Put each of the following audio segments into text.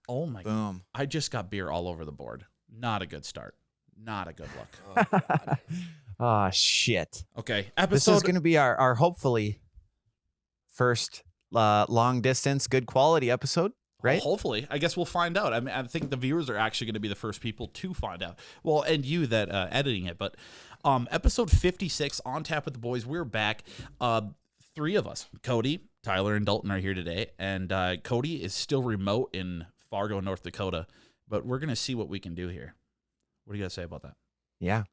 Oh my Boom. I just got beer all over the board. Not a good start. Not a good look. Oh, God. Oh, shit. Okay, This is going to be our hopefully first long distance, good quality episode, right? Hopefully. I guess we'll find out. I mean, I think the viewers are actually going to be the first people to find out. Well, and you that editing it. But episode 56, On Tap with the Boys, we're back. Three of us, Kody, Tyler, and Dalton are here today. And Kody is still remote in Fargo, North Dakota. But we're going to see what we can do here. What do you guys say about that? Yeah.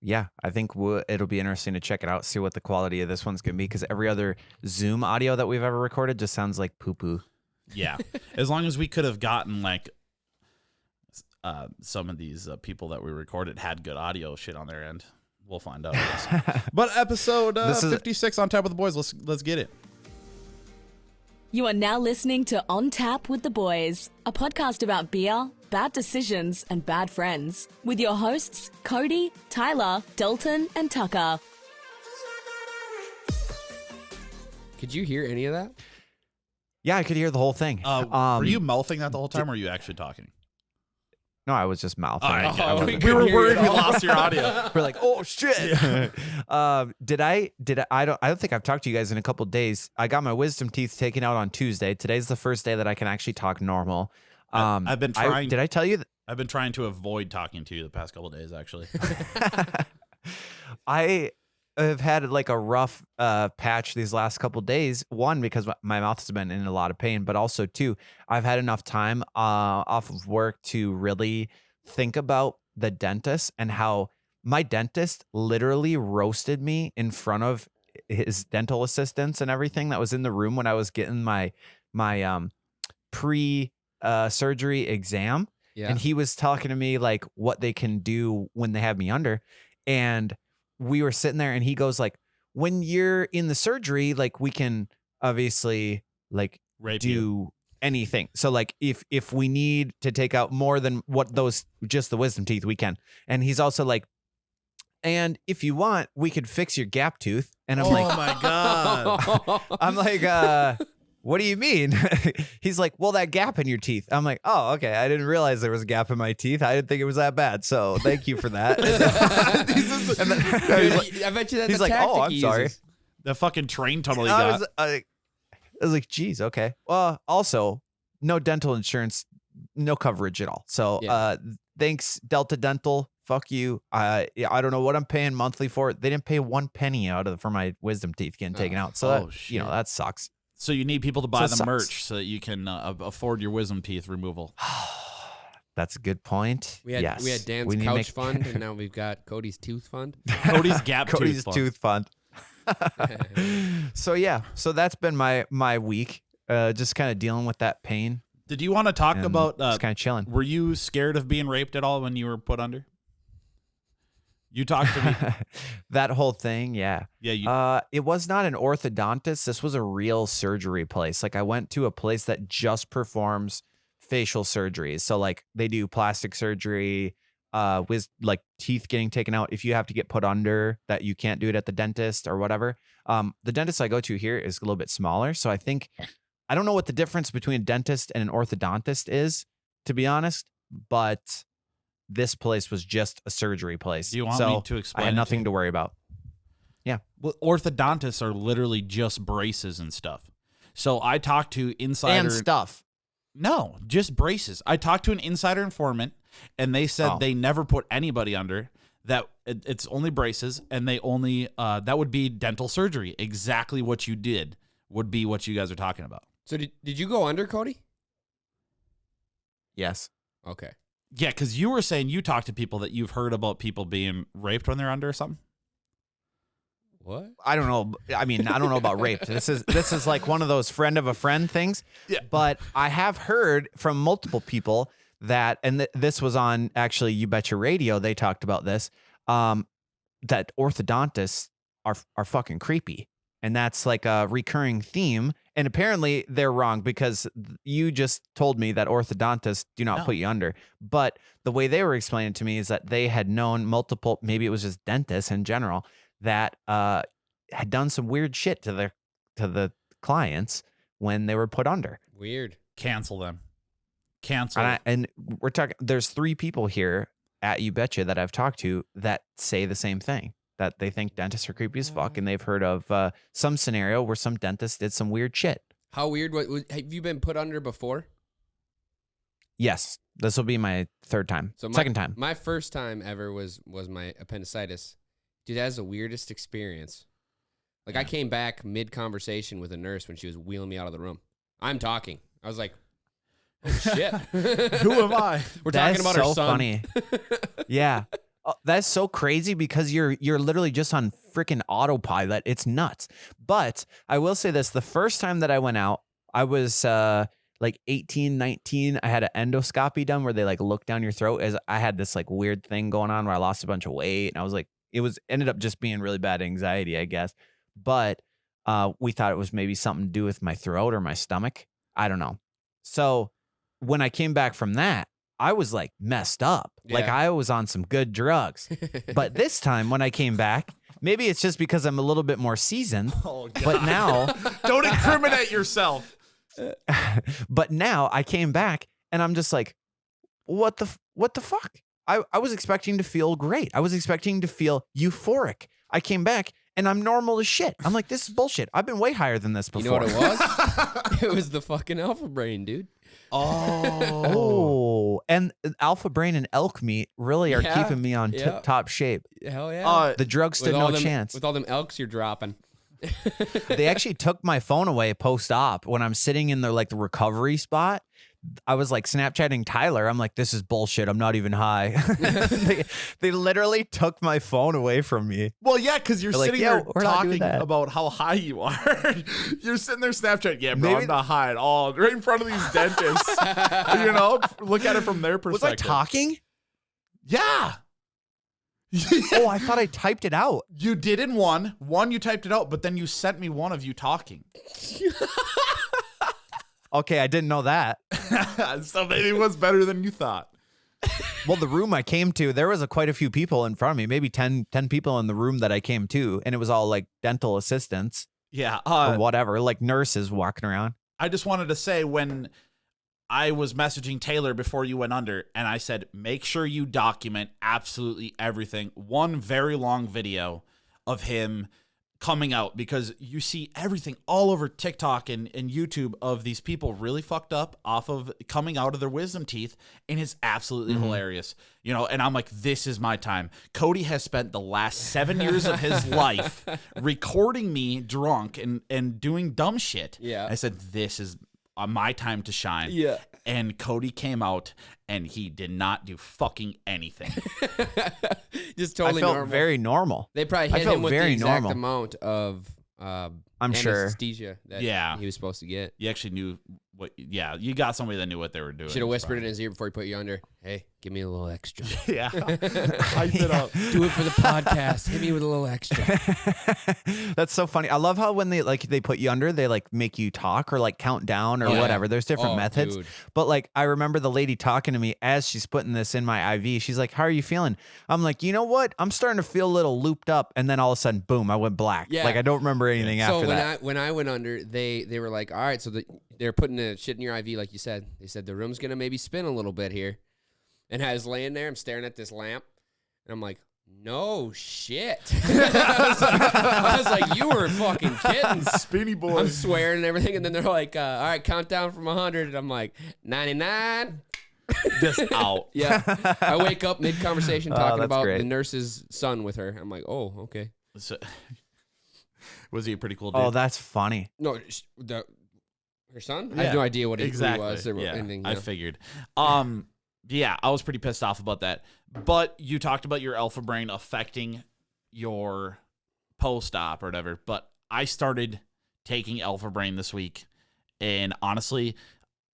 Yeah, I think it'll be interesting to check it out, see what the quality of this one's going to be, because every other Zoom audio that we've ever recorded just sounds like poo-poo. Yeah. As long as we could have gotten, like, some of these people that we recorded had good audio shit on their end. We'll find out. But episode 56 On Tap with the Boys, let's get it. You are now listening to On Tap with the Boys, a podcast about beer, bad decisions, and bad friends, with your hosts, Kody, Tyler, Dalton, and Tucker. Could you hear any of that? Yeah, I could hear the whole thing. Were you mouthing that the whole time, or were you actually talking? No, I was just mouthing. All right, Oh, we were worried we lost your audio. We're like, oh shit. Did I don't think I've talked to you guys in a couple days. I got my wisdom teeth taken out on Tuesday. Today's the first day that I can actually talk normal. I've been trying. Did I tell you that? I've been trying to avoid talking to you the past couple of days, actually. I have had like a rough patch these last couple of days. One, because my mouth has been in a lot of pain, but also two, I've had enough time off of work to really think about the dentist and how my dentist literally roasted me in front of his dental assistants and everything that was in the room when I was getting my pre surgery exam. Yeah. And he was talking to me like what they can do when they have me under. And we were sitting there and he goes like, when you're in the surgery, like we can obviously like Rape do you. anything. So like if we need to take out more than what those, just the wisdom teeth, we can. And he's also like, and if you want, we could fix your gap tooth. And I'm like, my God. I'm like, what do you mean? He's like, well, that gap in your teeth. I'm like, oh, okay. I didn't realize there was a gap in my teeth. I didn't think it was that bad. So thank you for that. And then, I bet you that's he's a like, tactic oh, I'm he sorry. uses. The fucking train tunnel he I got. was like, geez, okay. Well, also, no dental insurance, no coverage at all. So Yeah. thanks, Delta Dental. Fuck you. I don't know what I'm paying monthly for. They didn't pay 1 penny for my wisdom teeth getting taken out. So that, shit. that sucks. So you need people to buy So it the sucks. merch so that you can afford your wisdom teeth removal. That's a good point. We had Dan's We need to couch make- fund, and now we've got Cody's tooth fund. Cody's gap Cody's tooth fund. tooth fund. So that's been my week. Just kind of dealing with that pain. Did you want to talk and about? just kind of chilling. Were you scared of being raped at all when you were put under? You talked to me. That whole thing, yeah. Yeah. It was not an orthodontist. This was a real surgery place. Like I went to a place that just performs facial surgeries. So like they do plastic surgery, with like teeth getting taken out. If you have to get put under, that you can't do it at the dentist or whatever. The dentist I go to here is a little bit smaller. So I don't know what the difference between a dentist and an orthodontist is, to be honest, but this place was just a surgery place. Do you want me to explain? I had it nothing to to worry about. Yeah. Well, orthodontists are literally just braces and stuff. So I talked to insider And stuff. No, just braces. I talked to an insider informant, and they said they never put anybody under. That it's only braces, and they only that would be dental surgery. Exactly what you did would be what you guys are talking about. So did you go under, Kody? Yes. Okay. Yeah, because you were saying you talked to people that you've heard about people being raped when they're under or something. What? I don't know. I mean, I don't know about rape. This is like one of those friend of a friend things. Yeah. But I have heard from multiple people that, and this was on actually You Betcha Radio. They talked about this, that orthodontists are fucking creepy. And that's like a recurring theme. And apparently they're wrong because you just told me that orthodontists do not put you under. But the way they were explaining it to me is that they had known multiple, maybe it was just dentists in general, that had done some weird shit to the clients when they were put under. Weird. Cancel them. Cancel. And we're talking, there's 3 people here at You Betcha that I've talked to that say the same thing, that they think dentists are creepy as fuck. And they've heard of some scenario where some dentist did some weird shit. How weird? Have you been put under before? Yes. This will be my 3rd time. Second time. My first time ever was my appendicitis. Dude, that was the weirdest experience. Like, I came back mid-conversation with a nurse when she was wheeling me out of the room. I'm talking. I was like, oh, shit. Who am I? We're talking about so our son. Funny. Yeah. That's so crazy because you're literally just on freaking autopilot. It's nuts. But I will say this. The first time that I went out, I was like 18, 19. I had an endoscopy done where they like look down your throat, as I had this like weird thing going on where I lost a bunch of weight. And I was like, ended up just being really bad anxiety, I guess. But we thought it was maybe something to do with my throat or my stomach. I don't know. So when I came back from that, I was like messed up. Yeah. Like I was on some good drugs. But this time when I came back, maybe it's just because I'm a little bit more seasoned. Oh, God. But now, Don't incriminate yourself. but now I came back and I'm just like, what the fuck? I was expecting to feel great. I was expecting to feel euphoric. I came back and I'm normal as shit. I'm like, this is bullshit. I've been way higher than this before. You know what it was? It was the fucking alpha brain, dude. Oh, and alpha brain and elk meat really are Yeah, keeping me on yeah. tip-top shape. Hell yeah. The drugs stood no chance. With all them elks you're dropping. They actually took my phone away post-op when I'm sitting in the recovery spot. I was like Snapchatting Tyler. I'm like, this is bullshit. I'm not even high. they literally took my phone away from me. Well, yeah, because you're They're like, sitting "Yeah, there we're not doing talking that." about how high you are. You're sitting there Snapchat. Yeah, bro, Maybe- I'm not high at all. Right in front of these dentists. You know, look at it from their Was I perspective. talking? Yeah. Oh, I thought I typed it out. You did in one. One, you typed it out, but then you sent me one of you talking. Okay, I didn't know that. So maybe it was better than you thought. Well, the room I came to, there was quite a few people in front of me, maybe 10 people in the room that I came to, and it was all like dental assistants Yeah. or whatever, like nurses walking around. I just wanted to say, when I was messaging Taylor before you went under, and I said, make sure you document absolutely everything. One very long video of him coming out, because you see everything all over TikTok and YouTube of these people really fucked up off of coming out of their wisdom teeth, and it's absolutely hilarious. You know, and I'm like, this is my time. Kody has spent the last 7 years of his life recording me drunk and doing dumb shit. Yeah. I said, this is my time to shine. Yeah. And Kody came out and he did not do fucking anything. Just totally I felt normal. very normal. They probably I hit felt him with very the exact normal. amount of I'm sure. anesthesia that Yeah. he was supposed to get. You actually knew what, yeah, you got somebody that knew what they were doing. Should have whispered in his ear before he put you under. Hey, give me a little extra. Yeah. Hype it up. Do it for the podcast. Hit me with a little extra. That's so funny. I love how when they put you under, they like make you talk or like count down or Yeah. whatever. There's different Oh, methods. dude. But like I remember the lady talking to me as she's putting this in my IV. She's like, "How are you feeling?" I'm like, "You know what? I'm starting to feel a little looped up." And then all of a sudden, boom, I went black. Yeah. Like I don't remember anything So after when that. when I went under, they were like, all right, so they're putting the shit in your IV, like you said. They said the room's gonna maybe spin a little bit here. And I was laying there, I'm staring at this lamp, and I'm like, no shit. I was like, you were fucking kidding. Spinny boy. I'm swearing and everything, and then they're like, all right, count down from 100, and I'm like, 99. Just out. Yeah. I wake up mid-conversation talking that's about great. the nurse's son with her. I'm like, oh, okay. So, was he a pretty cool dude? Oh, that's funny. No, her son? I Yeah, have no idea what he exactly. was or Yeah, anything. I yeah. figured. Yeah, I was pretty pissed off about that. But you talked about your alpha brain affecting your post-op or whatever. But I started taking alpha brain this week, and honestly,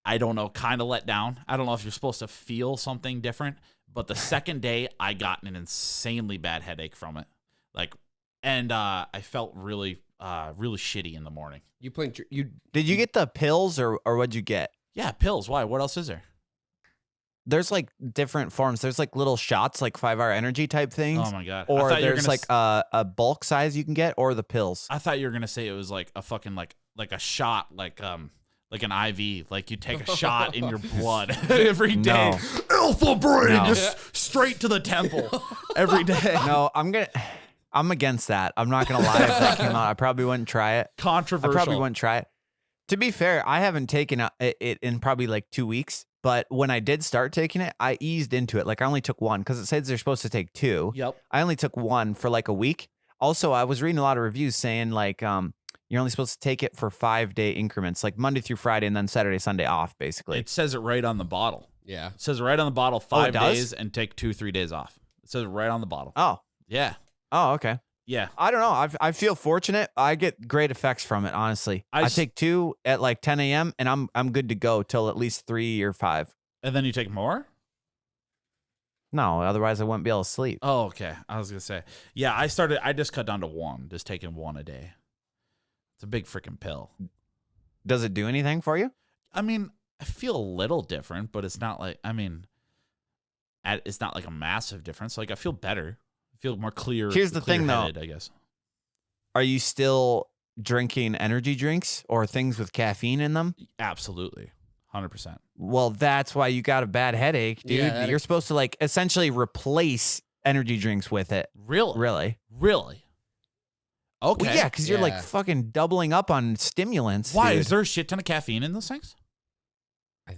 I don't know, kind of let down. I don't know if you're supposed to feel something different, but the second day I got an insanely bad headache from it. And I felt really shitty in the morning. You blinked you Did you get the pills or what'd you get? Yeah, pills. Why? What else is there? There's like different forms. There's like little shots, like 5-hour energy type things. Oh my God. I Or thought you were there's gonna like a bulk size you can get, or the pills. I thought you were gonna say it was like a fucking like a shot, like like an IV, like you take a shot in your blood every day. No. Alpha brain, No. just straight to the temple every day. No, I'm against that. I'm not gonna lie. If that came out, I probably wouldn't try it. Controversial. I probably wouldn't try it. To be fair, I haven't taken it in probably like 2 weeks. But when I did start taking it, I eased into it. Like I only took one because it says they're supposed to take 2. Yep. I only took one for like a week. Also, I was reading a lot of reviews saying like you're only supposed to take it for 5-day increments, like Monday through Friday, and then Saturday, Sunday off, basically. It says it right on the bottle. Yeah. It says right on the bottle, it 5 does? days and take 2-3 days off. It says right on the bottle. Oh, Yeah. okay. Yeah. I don't know. I feel fortunate. I get great effects from it, honestly. I take 2 at like 10 a.m. and I'm good to go till at least 3 or 5. And then you take more? No, otherwise I wouldn't be able to sleep. Oh, okay. I was going to say. Yeah, I just cut down to 1, just taking 1 a day. It's a big freaking pill. Does it do anything for you? I mean, I feel a little different, but it's not like, it's not like a massive difference. Like I feel better. I feel more clear. Here's the thing, though. I guess. Are you still drinking energy drinks or things with caffeine in them? Absolutely. 100%. Well, that's why you got a bad headache, dude. Yeah, You're supposed to like essentially replace energy drinks with it. Really? Really? Okay. Well, yeah, because you're like Yeah. fucking doubling up on stimulants. Why? dude. Is there a shit ton of caffeine in those things?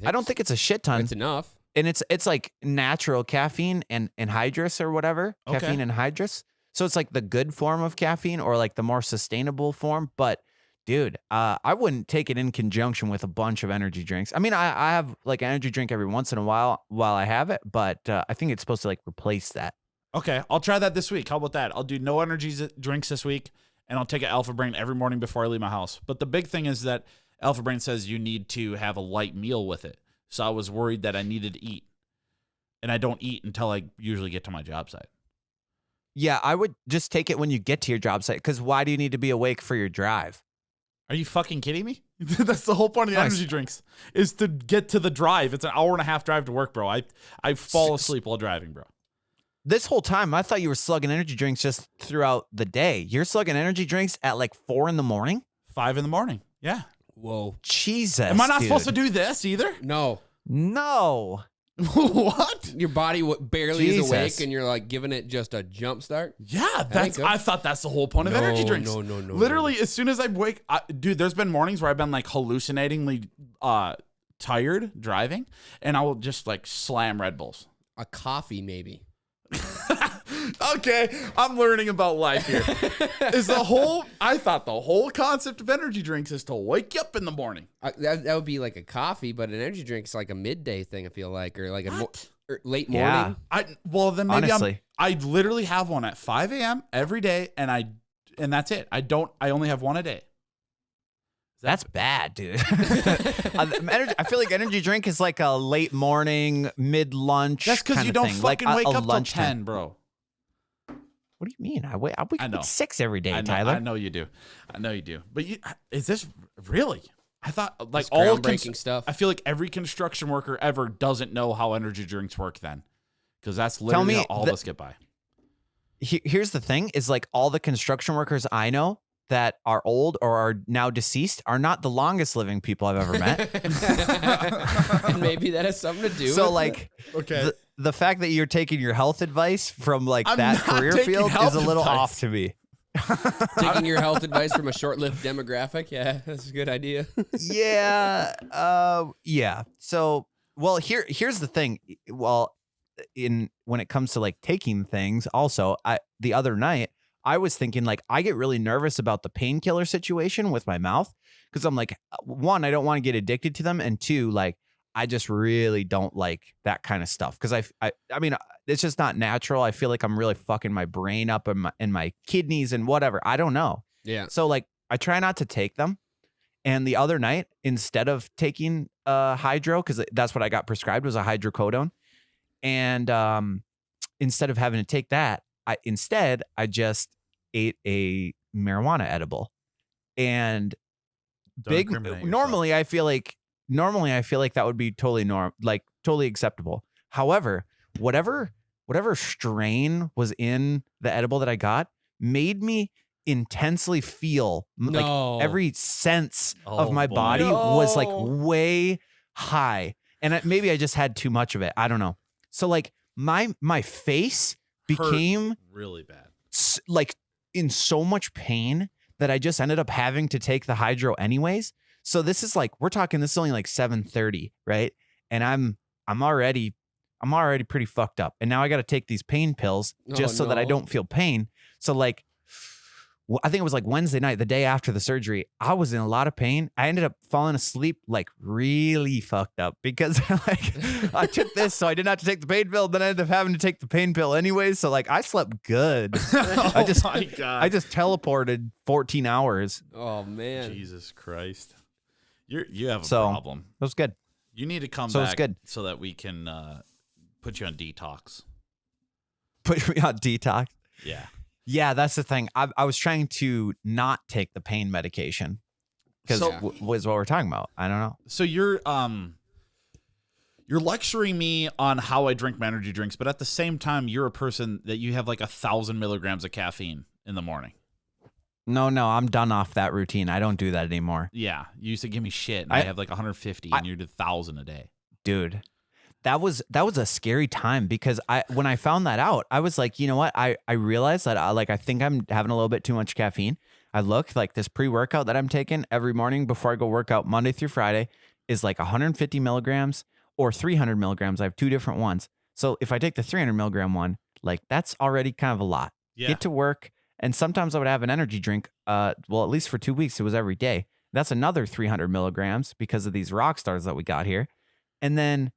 I don't think it's a shit ton. it's enough. And it's like natural caffeine and anhydrous or whatever. Okay. Caffeine and anhydrous. So it's like the good form of caffeine or like the more sustainable form. But dude, I wouldn't take it in conjunction with a bunch of energy drinks. I mean, I have like an energy drink every once in a while I have it, but I think it's supposed to like replace that. Okay, I'll try that this week. How about that? I'll do no energy drinks this week, and I'll take an Alpha Brain every morning before I leave my house. But the big thing is that Alpha Brain says you need to have a light meal with it. So I was worried that I needed to eat. And I don't eat until I usually get to my job site. Yeah, I would just take it when you get to your job site because why do you need to be awake for your drive? Are you fucking kidding me? That's the whole point of the Nice. energy drinks is to get to the drive. It's an 1.5 hour drive to work, bro. I fall asleep while driving, bro. This whole time, I thought you were slugging energy drinks just throughout the day. You're slugging energy drinks at like 4 a.m? 5 a.m. Yeah. Whoa. Jesus. Am I not dude. supposed to do this either? No. No. What? Your body barely is awake Jesus. and you're like giving it just a jump start. Yeah, ain't good. I thought that's the whole point of energy drinks. No. Literally, as soon as I wake, dude, there's been mornings where I've been like hallucinatingly tired driving, and I will just like slam Red Bulls. A coffee, maybe. Okay, I'm learning about life here. I thought the whole concept of energy drinks is to wake you up in the morning. That would be like a coffee, but an energy drink is like a midday thing, I feel like, or like or late Yeah. morning. Then maybe Honestly. I literally have one at 5 a.m. every day, and that's it. I only have one a day. That's bad, dude. I feel like energy drink is like a late morning, mid lunch. That's because you don't thing. fucking like wake up till lunchtime. 10, bro. What do you mean? I wake I up know. at 6 every day, I know, Tyler. I know you do. But is this really? I thought like It's all groundbreaking stuff. I feel like every construction worker ever doesn't know how energy drinks work then, because that's literally me how all of us get by. Here's the thing: is like all the construction workers I know that are old or are now deceased are not the longest living people I've ever met. And maybe that has something to do So with like, Okay. the fact that you're taking your health advice from like I'm that not career taking field health is a little advice. off to me. taking your health advice from a short-lived demographic. Yeah, that's a good idea. Yeah. Yeah. So, well, here's the thing. Well, when it comes to like taking things, also, the other night I was thinking like I get really nervous about the painkiller situation with my mouth because I'm like, one, I don't want to get addicted to them, and two, like I just really don't like that kind of stuff because I mean it's just not natural. I feel like I'm really fucking my brain up and my kidneys and whatever. I don't know. Yeah. So like I try not to take them. And the other night, instead of taking hydro, because that's what I got prescribed was a hydrocodone, and instead of having to take that, I just ate a marijuana edible. And Don't incriminate yourself. normally I feel like that would be totally acceptable. However, whatever strain was in the edible that I got made me intensely feel like No. every sense of Oh, my boy. body was like No. way high. And maybe I just had too much of it. I don't know. So like my face Hurt became really bad. like in so much pain that I just ended up having to take the hydro anyways. So this is like, we're talking, this is only like 7:30, right? And I'm already pretty fucked up. And now I got to take these pain pills just so that I no. don't feel pain. So like, I think it was like Wednesday night, the day after the surgery, I was in a lot of pain. I ended up falling asleep like really fucked up because like I took this, so I didn't have to take the pain pill. Then I ended up having to take the pain pill anyways. So like I slept good. Oh my God. I just teleported 14 hours. Oh man. Jesus Christ. You have a So- problem. It was good. You need to come So it's back good. so that we can put you on detox. Put me on detox. Yeah. Yeah, that's the thing. I was trying to not take the pain medication because So- was what we're talking about. I don't know. So you're lecturing me on how I drink my energy drinks, but at the same time, you're a person that you have like 1,000 milligrams of caffeine in the morning. No, I'm done off that routine. I don't do that anymore. Yeah. You used to give me shit, and I have like 150, and you did 1,000 a day. Dude, that was a scary time because when I found that out, I was like, you know what? I realized that I think I'm having a little bit too much caffeine. I look like this pre-workout that I'm taking every morning before I go work out Monday through Friday is like 150 milligrams or 300 milligrams. I have two different ones. So if I take the 300 milligram one, like that's already kind of a lot. Yeah. Get to work. And sometimes I would have an energy drink. Well, at least for 2 weeks, it was every day. That's another 300 milligrams because of these rock stars that we got here. And then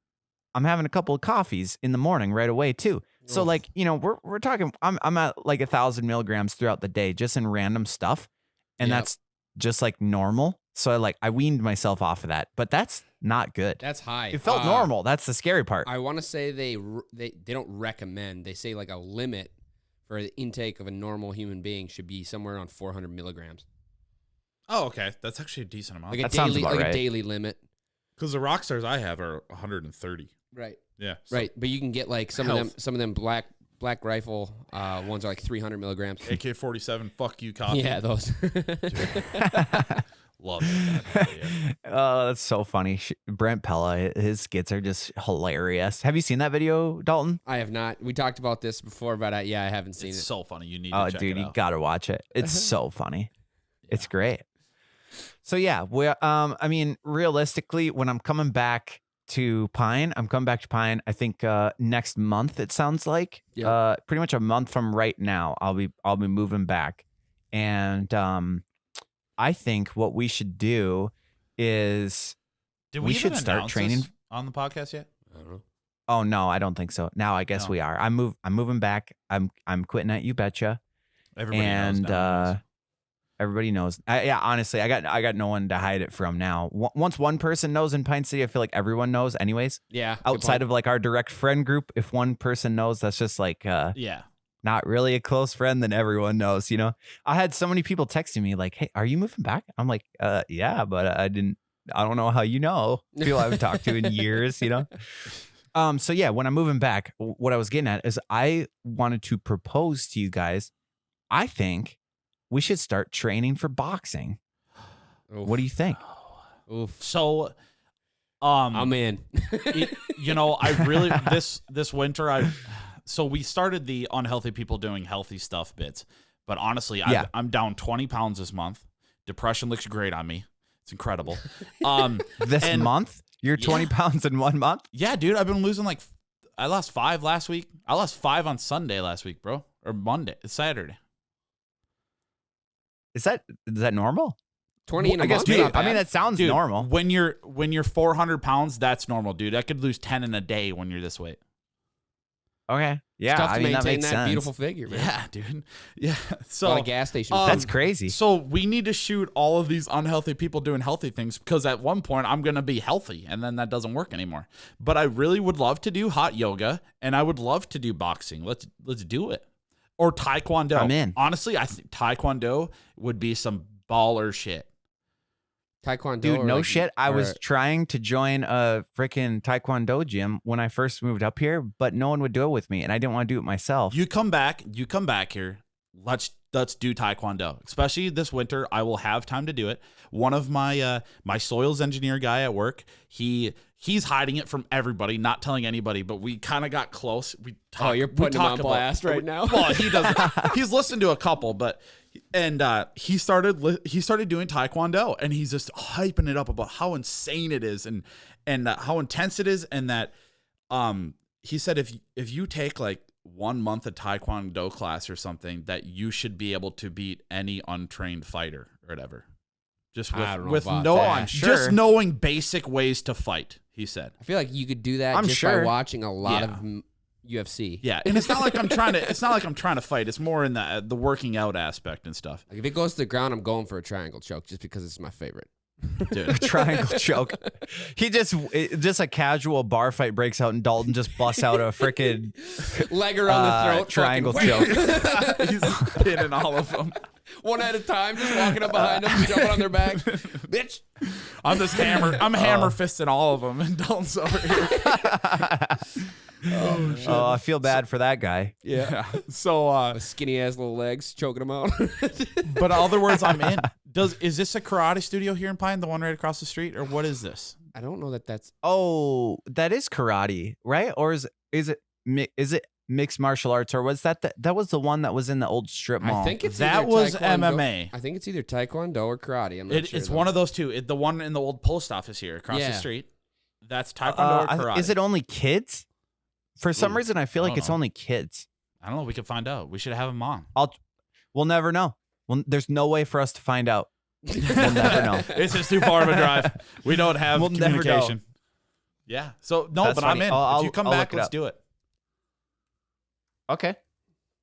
I'm having a couple of coffees in the morning right away too. So Oof. like, we're talking, I'm at like 1,000 milligrams throughout the day, just in random stuff. And Yep. that's just like normal. So I weaned myself off of that, but that's not good. That's high. It felt normal. That's the scary part. I want to say they don't recommend. They say like a limit for the intake of a normal human being should be somewhere around 400 milligrams. Oh, okay. That's actually a decent amount. Like a That sounds daily, about like right. a daily limit. Because the rock stars I have are 130. Right. Yeah. so Right. But you can get like some Health. of them black rifle ones are like 300 milligrams. AK-47, fuck you, coffee. Yeah, those. Love it. Yeah. Oh, that's so funny. Brent Pella, his skits are just hilarious. Have you seen that video, Dalton? I have not. We talked about this before, but I haven't seen It's it. so funny. You need Oh, to check dude, it you out. gotta watch it. It's so funny. It's great. So yeah, I mean, realistically, when I'm coming back to Pine, I think next month. It sounds like Yep. pretty much a month from right now. I'll be moving back, and I think what we should do is Did we even should start announce training- this on the podcast yet? I don't know. Oh no, I don't think so. Now I guess No. we are. I'm moving back. I'm quitting at You Betcha. Everybody And knows now. everybody knows. Yeah, honestly, I got no one to hide it from now. Once one person knows in Pine City, I feel like everyone knows anyways. Yeah. Outside of like our direct friend group, if one person knows, that's just like Yeah. not really a close friend, then everyone knows, I had so many people texting me like, "Hey, are you moving back?" I'm like, yeah, but I don't know how you know. People I haven't talked to in years, So yeah, when I'm moving back, what I was getting at is I wanted to propose to you guys. I think we should start training for boxing. Oof. What do you think? Oof. So, I'm in. I really this winter so we started the unhealthy people doing healthy stuff bits, but honestly, Yeah. I'm down 20 pounds this month. Depression looks great on me. It's incredible. This and- month? You're 20 pounds in 1 month? Yeah, dude, I've been losing I lost 5 last week. I lost 5 on Sunday last week, bro, or Monday. It's Saturday. Is that normal? 20 in a I guess month. dude, Not bad. I mean that sounds Dude, normal. When you're 400 pounds, that's normal, dude. I could lose 10 in a day when you're this weight. Okay. It's Yeah, tough to I mean that maintain makes that sense. beautiful figure, man. Yeah, dude. Yeah. A So lot of gas station. um, That's crazy. So we need to shoot all of these unhealthy people doing healthy things because at one point I'm going to be healthy and then that doesn't work anymore. But I really would love to do hot yoga and I would love to do boxing. Let's do it. Or taekwondo. I'm in. Honestly, I think taekwondo would be some baller shit. Taekwondo. Dude, or no like- shit. I or- was trying to join a freaking taekwondo gym when I first moved up here, but no one would do it with me, and I didn't want to do it myself. You come back here. Let's let's do Taekwondo. Especially this winter, I will have time to do it. One of my my soils engineer guy at work, he's hiding it from everybody, not telling anybody, but we kind of got close. You're putting him on blast right now? Well, he doesn't. He's listened to a couple, but he started doing Taekwondo, and he's just hyping it up about how insane it is and how intense it is, and that he said if you take like 1 month of Taekwondo class or something, that you should be able to beat any untrained fighter or whatever. Just with just knowing basic ways to fight, he said. I feel like you could do that by watching a lot of UFC. Yeah, and it's not like I'm trying to fight. It's more in the working out aspect and stuff. Like if it goes to the ground, I'm going for a triangle choke just because it's my favorite. Dude. A triangle choke. He just a casual bar fight breaks out and Dalton just busts out a freaking leg around the throat, triangle choke. He's pinning all of them. One at a time, just walking up behind them, jumping on their back. Bitch. I'm hammer fisting all of them, and Dalton's over here. Oh, shit. I feel bad for that guy. Yeah. So skinny ass little legs choking him out. But in other words, I'm in. Is this a karate studio here in Pine, the one right across the street, or what is this? I don't know that's. Oh, that is karate, right? Or is it mixed martial arts, or was that was the one that was in the old strip mall? I think it's that was MMA. I think it's either Taekwondo or karate. I'm not sure. It's one of those two. The one in the old post office here across the street. That's Taekwondo or karate. Is it only kids? For some reason, I feel like it's only kids. I don't know. We could find out. We should have them on. We'll never know. There's no way for us to find out. We'll never know. It's just too far of a drive. We don't have communication. Never know. Yeah. So no, That's but funny. I'm in. If you come back, let's do it. Okay.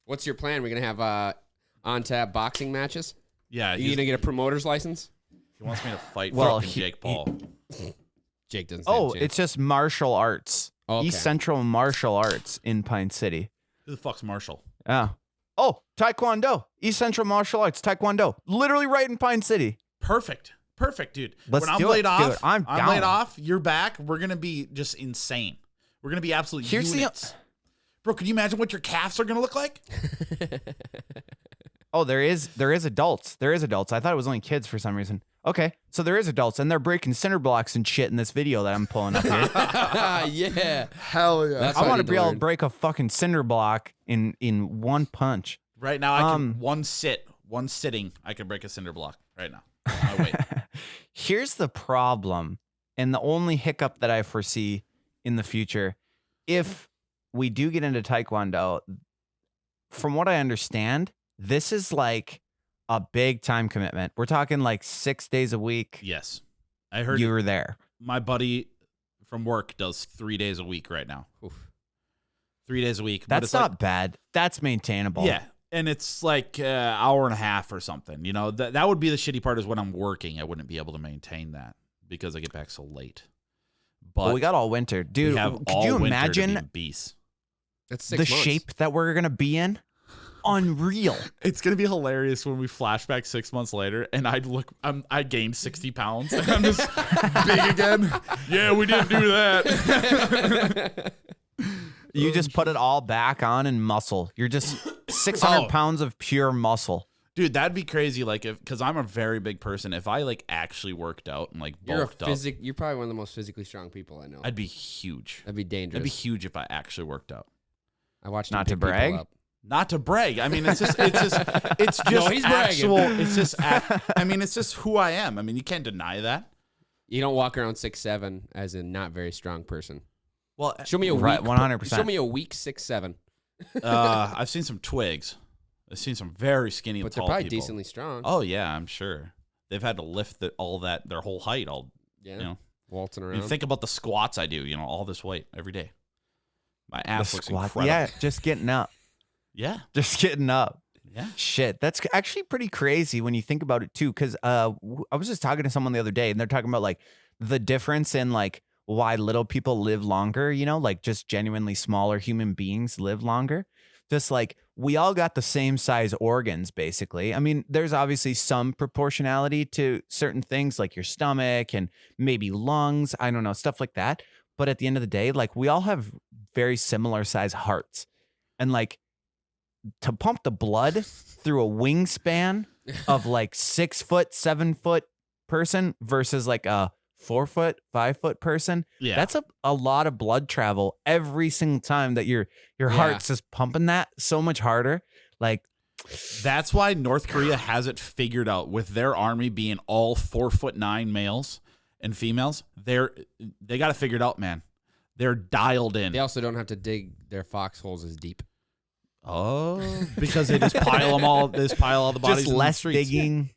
What's your plan? We're gonna have on tap boxing matches. Yeah. You gonna get a promoter's license? He wants me to fight Jake Paul. Jake doesn't. It's just martial arts. Okay. East Central Martial Arts in Pine City. Who the fuck's Marshall? Yeah. Oh, Taekwondo. East Central Martial Arts. Taekwondo. Literally right in Pine City. Perfect, dude. Let's when I'm do laid it. off, Dude, I'm down. laid off. You're back. We're gonna be just insane. We're gonna be absolute units. Bro, can you imagine what your calves are gonna look like? Oh, there is adults. There is adults. I thought it was only kids for some reason. Okay, so there is adults, and they're breaking cinder blocks and shit in this video that I'm pulling up here. Yeah. Hell yeah. I want to be able to break a fucking cinder block in one punch. Right now, I can one sitting, I can break a cinder block right now. Oh, wait. Here's the problem, and the only hiccup that I foresee in the future, if we do get into Taekwondo, from what I understand, this is like a big time commitment. We're talking like 6 days a week. Yes. I heard you were there. My buddy from work does 3 days a week right now. Oof. 3 days a week. That's not bad. That's maintainable. Yeah. And it's like an hour and a half or something. You know, that would be the shitty part is when I'm working, I wouldn't be able to maintain that because I get back so late. But we got all winter. Dude, could you imagine That's 6 the months. shape that we're going to be in? Unreal. It's gonna be hilarious when we flash back 6 months later and I gained 60 pounds and I'm just big again. Yeah, we didn't do that. You just put it all back on in muscle. You're just 600 pounds of pure muscle. Dude, that'd be crazy. Like, because I'm a very big person. If I like actually worked out and like bulked up, you're probably one of the most physically strong people I know. I'd be huge. That'd be dangerous. That'd be huge if I actually worked out. I watched not to brag. Not to brag. I mean, it's just no, he's actual. Bragging. It's just, I mean, it's just who I am. I mean, you can't deny that. You don't walk around 6'7" as a not very strong person. Well, show me a weak, 100%. Show me a weak 6'7". I've seen some twigs. I've seen some very skinny, but tall they're probably people. decently strong. Oh yeah, I'm sure they've had to lift their whole height. Yeah, you know, waltzing around. You think about the squats I do. You know, all this weight every day. My ass looks incredible. Yeah, just getting up. Yeah. Just getting up. Yeah. Shit. That's actually pretty crazy when you think about it too. Cause I was just talking to someone the other day and they're talking about like the difference in like why little people live longer, you know, like just genuinely smaller human beings live longer. Just like we all got the same size organs, basically. I mean, there's obviously some proportionality to certain things like your stomach and maybe lungs. I don't know, stuff like that. But at the end of the day, like we all have very similar size hearts. And like, to pump the blood through a wingspan of like 6 foot, 7 foot person versus like a 4 foot, 5 foot person. Yeah. That's a lot of blood travel every single time that your heart's just pumping that so much harder. Like, That's why North Korea has it figured out with their army being all 4'9" males and females. They got it figured out, man. They're dialed in. They also don't have to dig their foxholes as deep. Oh, because they just pile them all. They just pile all the bodies. just in less the streets. digging,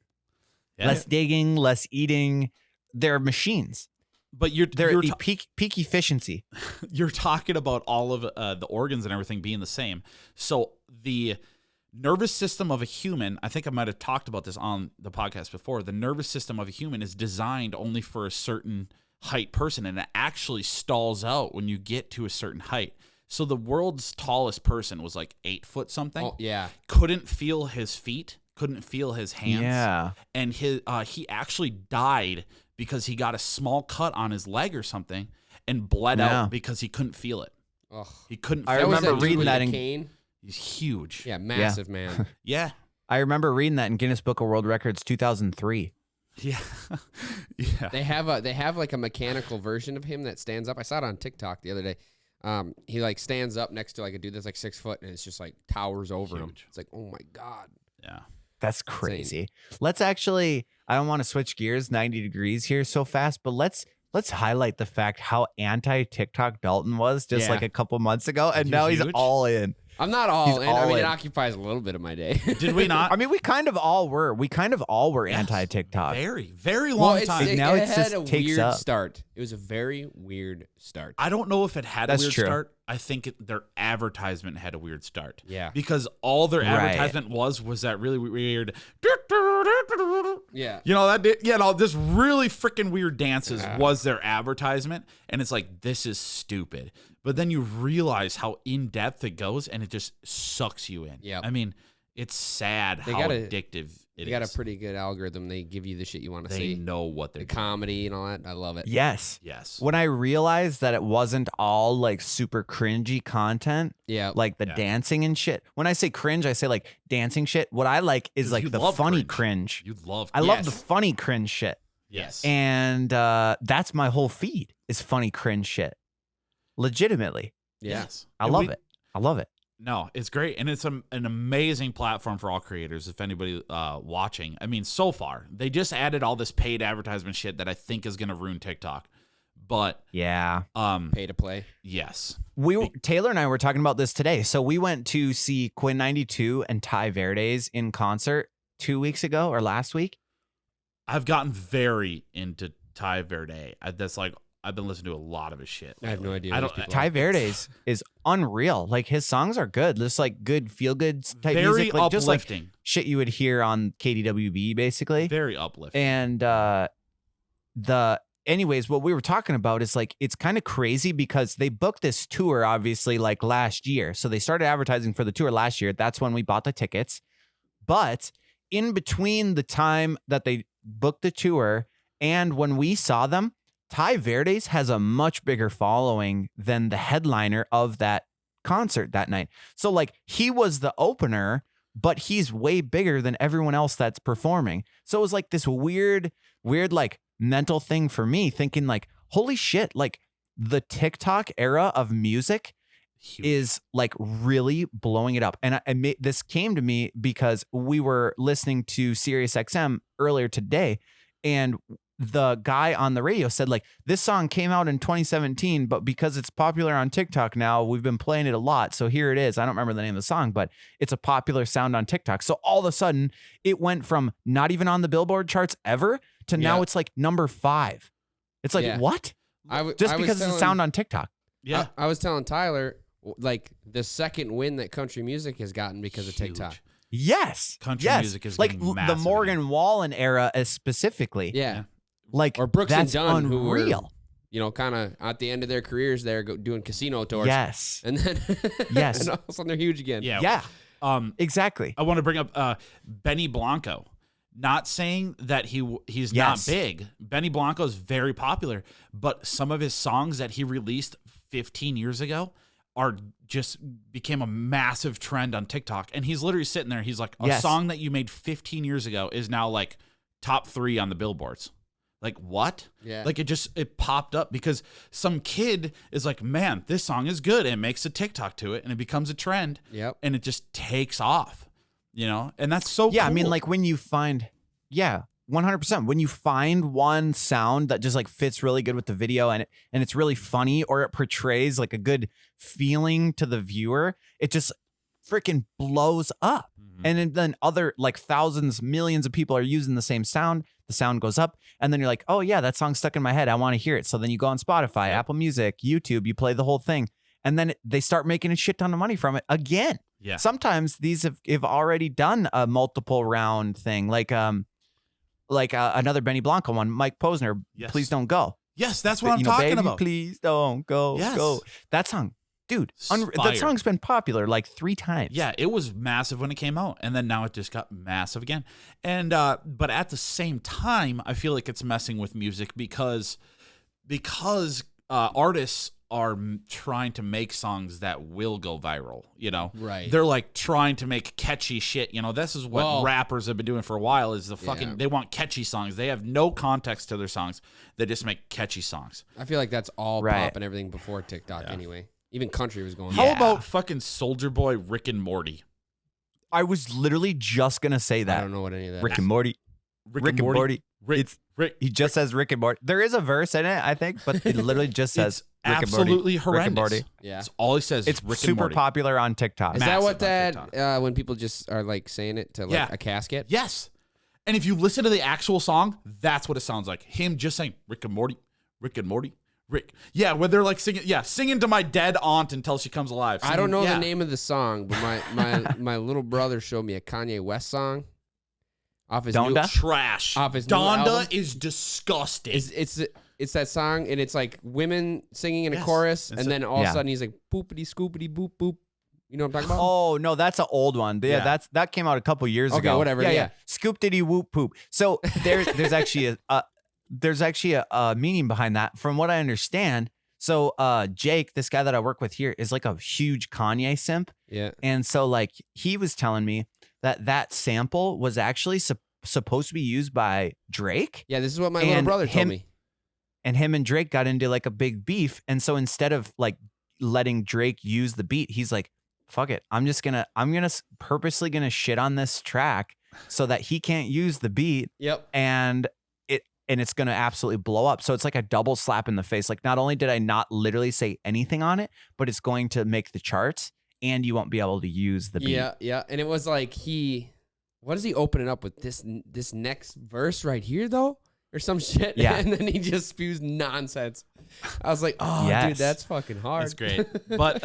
Yeah. less digging, less eating. They're machines. But you're peak efficiency. you're talking about all of the organs and everything being the same. So the nervous system of a human, I think I might have talked about this on the podcast before. The nervous system of a human is designed only for a certain height person, and it actually stalls out when you get to a certain height. So the world's tallest person was like 8 foot something. Oh, yeah. Couldn't feel his feet, couldn't feel his hands. Yeah. And he actually died because he got a small cut on his leg or something and bled Yeah. out because he couldn't feel it. Ugh. He couldn't I feel remember it. dude reading with that the in- cane? He's huge. Yeah, massive man. Yeah. I remember reading that in Guinness Book of World Records 2003. Yeah. Yeah. They have like a mechanical version of him that stands up. I saw it on TikTok the other day. He like stands up next to like a dude that's like 6 foot and it's just like towers over him. Huge. It's like, oh my God. Yeah. That's crazy. Let's actually, I don't want to switch gears 90 degrees here so fast, but let's highlight the fact how anti-TikTok Dalton was just Yeah. like a couple months ago, and He's now he's huge. all in. I'm not all He's in. all I mean, in. it occupies a little bit of my day. Did we not? I mean, we kind of all were. We kind of all were Yes. anti-TikTok. Very, very Well, long time. it, Now it it's had just a takes weird up. start. It was a very weird start. I don't know if it had That's a weird true. start. I think their advertisement had a weird start. Yeah. Because all their Right. advertisement was that really weird. Yeah. You know, this really freaking weird dances was their advertisement. And it's like, this is stupid. But then you realize how in depth it goes and it just sucks you in. Yep. I mean, it's sad They how got a- addictive it They got a is. pretty good algorithm. They give you the shit you want to They see. know what they're The doing. comedy and all that. I love it. Yes. Yes. When I realized that it wasn't all like super cringy content, Yeah. like the Yeah. dancing and shit. When I say cringe, I say like dancing shit. What I like is like You the love funny cringe. cringe. You love I love the Yes. funny cringe shit. Yes. And that's my whole feed is funny cringe shit. Legitimately. yeah. Yes. I And love it. I love it. No, it's great, and it's an amazing platform for all creators. If anybody watching, I mean, so far they just added all this paid advertisement shit that I think is going to ruin TikTok. But Yeah. Pay to play. yes, Taylor and I were talking about this today. So we went to see Quinn 92 and Ty Verdes in concert 2 weeks ago or last week. I've gotten very into Ty Verde. That's like I've been listening to a lot of his shit. I have no lately. idea I who don't. these people Ty Verdes is unreal. Like his songs are good. Just like good feel good type Very music. Like just like uplifting. shit you would hear on KDWB basically. Very uplifting. And anyways, what we were talking about is like it's kind of crazy because they booked this tour obviously like last year. So they started advertising for the tour last year. That's when we bought the tickets. But in between the time that they booked the tour and when we saw them, Ty Verdes has a much bigger following than the headliner of that concert that night. So like he was the opener, but he's way bigger than everyone else that's performing. So it was like this weird like mental thing for me thinking like, holy shit, like the TikTok era of music Huge. is like really blowing it up. And this came to me because we were listening to Sirius XM earlier today and the guy on the radio said like this song came out in 2017, but because it's popular on TikTok now, we've been playing it a lot. So here it is. I don't remember the name of the song, but it's a popular sound on TikTok. So all of a sudden it went from not even on the Billboard charts ever to now Yeah. it's like number 5. It's like, Yeah. what? I was Just because it's a sound on TikTok. Yeah. I was telling Tyler, like the second win that country music has gotten because of Huge. TikTok. Yes. Country yes. music is like getting the massive Morgan Wallen era is specifically. Yeah. Like Or Brooks that's and Dunn, who were, unreal. you know, kind of at the end of their careers, they're doing casino tours. Yes. And then, Yes. and all of a sudden they're huge again. Yeah. Yeah. Exactly. I want to bring up Benny Blanco. Not saying that he's Yes. not big. Benny Blanco is very popular, but some of his songs that he released 15 years ago are just became a massive trend on TikTok. And he's literally sitting there. He's like, a Yes. song that you made 15 years ago is now like top 3 on the billboards. Like, what? Yeah. Like, it popped up because some kid is like, man, this song is good. And makes a TikTok to it and it becomes a trend. Yep. And it just takes off, you know? And that's so Yeah, cool. I mean, like when you find, 100%. When you find one sound that just like fits really good with the video and it's really funny or it portrays like a good feeling to the viewer, it just freaking blows up. And then other like thousands, millions of people are using the same sound. The sound goes up, and then you're like, oh yeah, that song's stuck in my head. I want to hear it. So then you go on Spotify, Apple Music, YouTube, you play the whole thing, and then they start making a shit ton of money from it again. Yeah. Sometimes these have already done a multiple round thing, like another Benny Blanco one, Mike Posner. Yes. Please don't go. Yes, that's what I'm talking baby, about. Please don't go. Yes. Go. That song, dude. Fire. That song's been popular like 3 times. Yeah, it was massive when it came out, and then now it just got massive again. And but at the same time, I feel like it's messing with music because artists are trying to make songs that will go viral. You know, Right. They're like trying to make catchy shit. You know, this is what Well- rappers have been doing for a while. Is the fucking Yeah. they want catchy songs. They have no context to their songs. They just make catchy songs. I feel like that's all Right. pop and everything before TikTok anyway. Even country was going. How Yeah. about fucking Soldier Boy, Rick and Morty? I was literally just gonna say I that. don't know what any of that Rick is. and Morty. Rick and Morty. Rick, Rick. He just says Rick and Morty. There is a verse in it, I think, but it literally just says It's Rick and Morty. absolutely Rick and horrendous. Morty. Yeah. That's all he says. It's is Rick and super Morty. popular on TikTok. Is Massive that what on that when people just are like saying it to like Yeah. a casket? Yes. And if you listen to the actual song, that's what it sounds like. Him just saying Rick and Morty, Rick and Morty, Rick. Yeah, when they're like singing to my dead aunt until she comes alive. I don't know Singing- the name of the song, but my little brother showed me a Kanye West song off his Donda? new Trash. Off his new Donda album? is disgusting. it's that song and it's like women singing in a Yes. chorus It's and a- then all of Yeah. a sudden he's like boopity scoopity boop boop. You know what I'm talking about? Oh no, that's an old one. Yeah, Yeah. that came out a couple years Okay, ago. whatever, yeah. Scoop diddy whoop poop. So there's actually a meaning behind that. From what I understand, so Jake, this guy that I work with here, is like a huge Kanye simp, Yeah. and so like he was telling me that sample was actually supposed to be used by Drake. Yeah, this is what my little And brother told him- me. And him and Drake got into like a big beef. And so instead of like letting Drake use the beat, he's like, fuck it. I'm purposely gonna shit on this track so that he can't use the beat Yep. and it's gonna absolutely blow up. So it's like a double slap in the face. Like not only did I not literally say anything on it, but it's going to make the charts and you won't be able to use the beat. Yeah, yeah. And it was like what does he open it up with? This next verse right here though? Or some shit. Yeah. And then he just spews nonsense. I was like, oh Yes. dude, that's fucking hard. That's great. But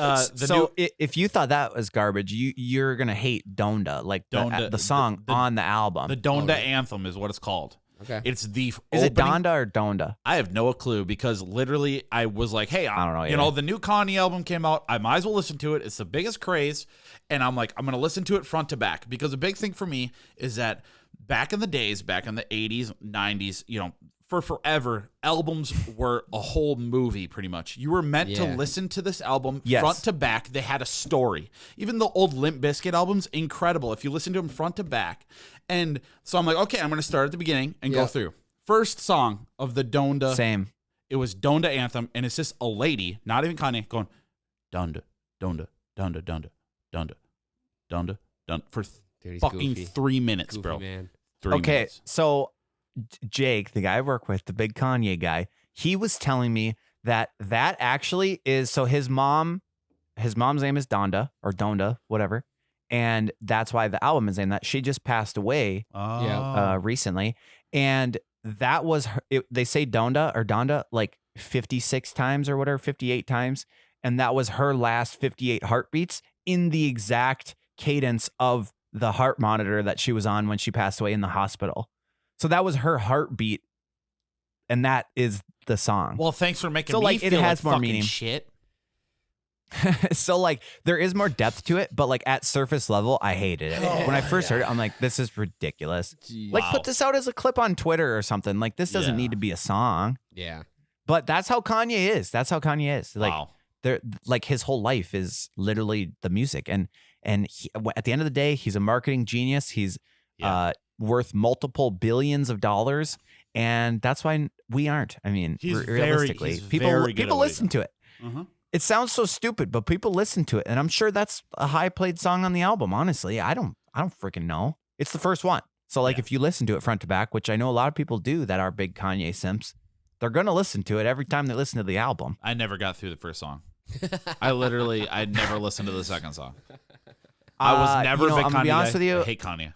If you thought that was garbage, you're gonna hate Donda, like Donda, the song on the album. the Donda anthem is what it's called. Okay. It's the Is it opening- Donda or Donda? I have no clue because literally I was like, hey, I don't know you either. know, the new Kanye album came out. I might as well listen to it. It's the biggest craze. And I'm like, I'm going to listen to it front to back because the big thing for me is that back in the days, back in the 80s, 90s, you know, for forever, albums were a whole movie pretty much. You were meant to Yeah. listen to this album Yes. front to back. They had a story. Even the old Limp Bizkit albums, incredible. If you listen to them front to back. And so I'm like, okay, I'm going to start at the beginning and go Yeah. through. First song of the Donda. Same. It was Donda anthem, and it's just a lady, not even Kanye, going Donda, Donda, Donda, Donda, Donda, Donda, Donda for Dude, he's fucking goofy. 3 minutes, Goofy, bro. man. 3 Okay, minutes. so Jake, the guy I work with, the big Kanye guy, he was telling me that actually is so his mom's name is Donda or Donda, whatever, and that's why the album is named that. She just passed away Oh. recently, and that was her, they say Donda or Donda like 56 times or whatever, 58 times, and that was her last 58 heartbeats in the exact cadence of the heart monitor that she was on when she passed away in the hospital. So that was her heartbeat, and that is the song. Well, thanks for making So, me like, it feel has like more fucking meaning. shit. So like there is more depth to it, but like at surface level, I hated it. When I first heard it, I'm like, this is ridiculous. Jeez. Like Wow. put this out as a clip on Twitter or something. Like this doesn't Yeah. need to be a song. Yeah. But that's how Kanye is. That's how Kanye is. Like Wow. they're like his whole life is literally the music, and he, at the end of the day, he's a marketing genius. He's worth multiple billions of dollars, and that's why we aren't. I mean, realistically, people listen to it. Uh-huh. It sounds so stupid, but people listen to it, and I'm sure that's a high played song on the album. Honestly, I don't freaking know. It's the first one, so like if you listen to it front to back, which I know a lot of people do that are big Kanye simps, they're gonna listen to it every time they listen to the album. I never got through the first song. I never listened to the second song. I was never a big Kanye I'm gonna be honest guy. with you. I hate Kanye.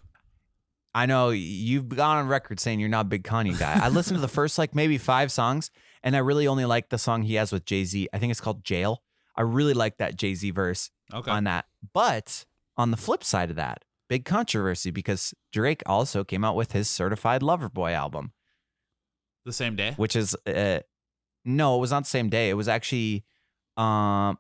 I know you've gone on record saying you're not a big Kanye guy. I listened to the first like maybe 5 songs, and I really only like the song he has with Jay-Z. I think it's called Jail. I really like that Jay-Z verse on that. But on the flip side of that, big controversy because Drake also came out with his Certified Lover Boy album. The same day? Which is, no, it was not the same day. It was actually, I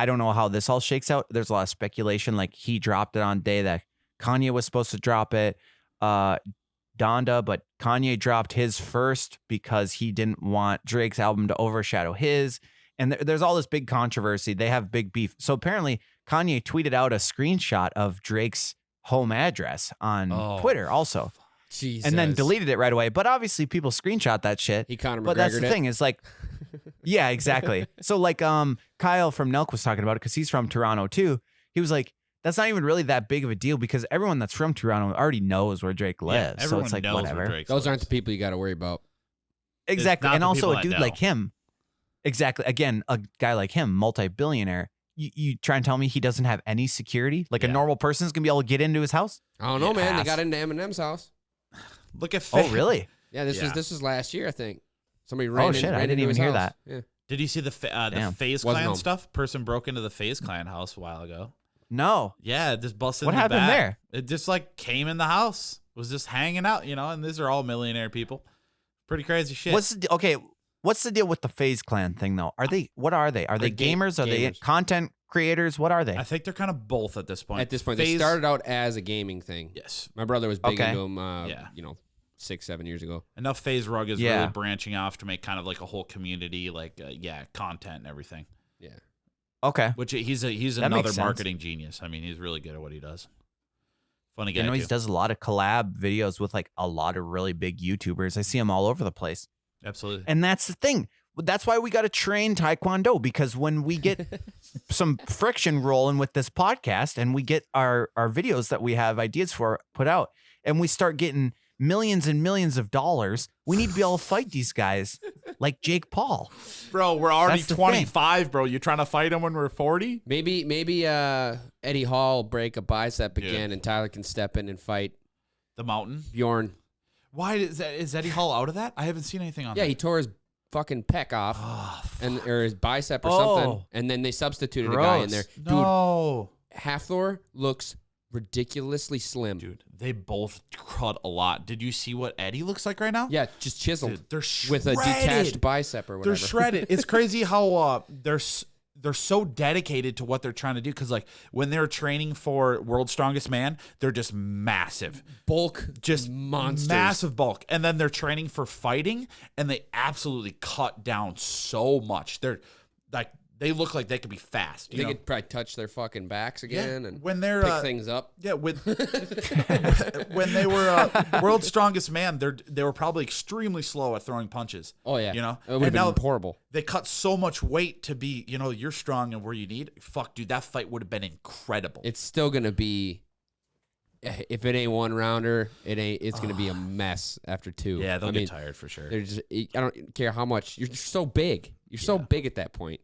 don't know how this all shakes out. There's a lot of speculation. Like he dropped it on day that Kanye was supposed to drop it. Donda, but Kanye dropped his first because he didn't want Drake's album to overshadow his. And there's all this big controversy. They have big beef. So apparently Kanye tweeted out a screenshot of Drake's home address on Twitter also. Jesus. And then deleted it right away. But obviously people screenshot that shit. He Conor McGregor'd But that's the it. thing is like, yeah, exactly. So like Kyle from Nelk was talking about it because he's from Toronto too. He was like, that's not even really that big of a deal because everyone that's from Toronto already knows where Drake lives. So it's like, knows whatever. where Drake Those lives. aren't the people you got to worry about. Exactly. not And the also people a that dude know. like him. Exactly. Again, a guy like him, multi-billionaire. You try and tell me he doesn't have any security? Like a normal person's going to be able to get into his house? I don't know, man. They Yes. got into Eminem's house. Look at Oh, really? Yeah, this was last year, I think. Somebody ran Oh, shit. I didn't into even his hear house. that. Yeah. Did you see the FaZe Wasn't Clan home. stuff? Person broke into the FaZe Clan house a while ago. No. Yeah, it just busted What in the happened back. there? It just like came in the house. Was just hanging out, and these are all millionaire people. Pretty crazy shit. What's the deal with the FaZe Clan thing, though? What are they? Are they They're gamers? Are they gamers. content creators? What are they? I think they're kind of both at this point. At this point, they FaZe- started out as a gaming thing. Yes. My brother was big Okay. into them, 6-7 years ago. Enough FaZe Rug is Yeah. really branching off to make kind of like a whole community, like content and everything. Yeah. Okay. Which he's That another makes sense. marketing genius. I mean, he's really good at what he does. Funny guy. You know, he too. does a lot of collab videos with like a lot of really big YouTubers. I see him all over the place. Absolutely. And that's the thing. That's why we got to train Taekwondo, because when we get some friction rolling with this podcast and we get our videos that we have ideas for put out and we start getting millions and millions of dollars, we need to be able to fight these guys like Jake Paul. Bro, we're already That's the 25, bro. You trying to fight him when we're 40? Maybe Eddie Hall break a bicep again and Tyler can step in and fight The Mountain? Bjorn. Why is Eddie Hall out of that? I haven't seen anything on Yeah, that. he tore his fucking pec off or his bicep or something, and then they substituted a guy in there. Dude, No. Hathor looks ridiculously slim. Dude, they both cut a lot. Did you see what Eddie looks like right now? Yeah, just chiseled. Dude, they're with a detached shredded. bicep or whatever. They're shredded. It's crazy how they're so dedicated to what they're trying to do. Because like when they're training for World's Strongest Man, they're just massive, bulk, just monsters. massive bulk. And then they're training for fighting, and they absolutely cut down so much. They're like they look like they could be fast. You They know? could probably touch their fucking backs again and when they're pick things up. Yeah, with when they were World's Strongest Man, they were probably extremely slow at throwing punches. Oh yeah, You know? it would have And now been horrible. They cut so much weight to be, you're strong and where you need. Fuck, dude, that fight would have been incredible. It's still gonna be. If it ain't one rounder, it's gonna be a mess after 2. Yeah, they'll get tired for sure. They're just. I don't care how much you're so big. You're so big at that point.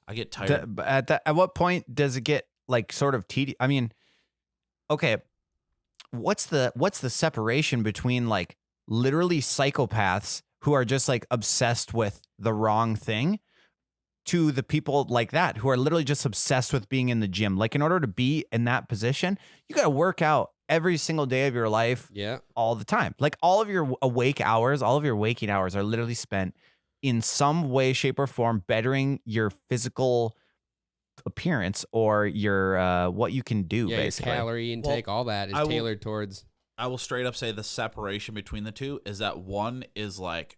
I get tired. At what point does it get like sort of tedious? I mean, okay, what's the separation between like literally psychopaths who are just like obsessed with the wrong thing to the people like that who are literally just obsessed with being in the gym? Like in order to be in that position, you got to work out every single day of your life, Yeah. all the time. Like all of your waking hours are literally spent in some way, shape, or form bettering your physical appearance or your what you can do, Yeah, basically. your calorie intake, all that is I will- tailored towards. I will straight up say the separation between the two is that one is like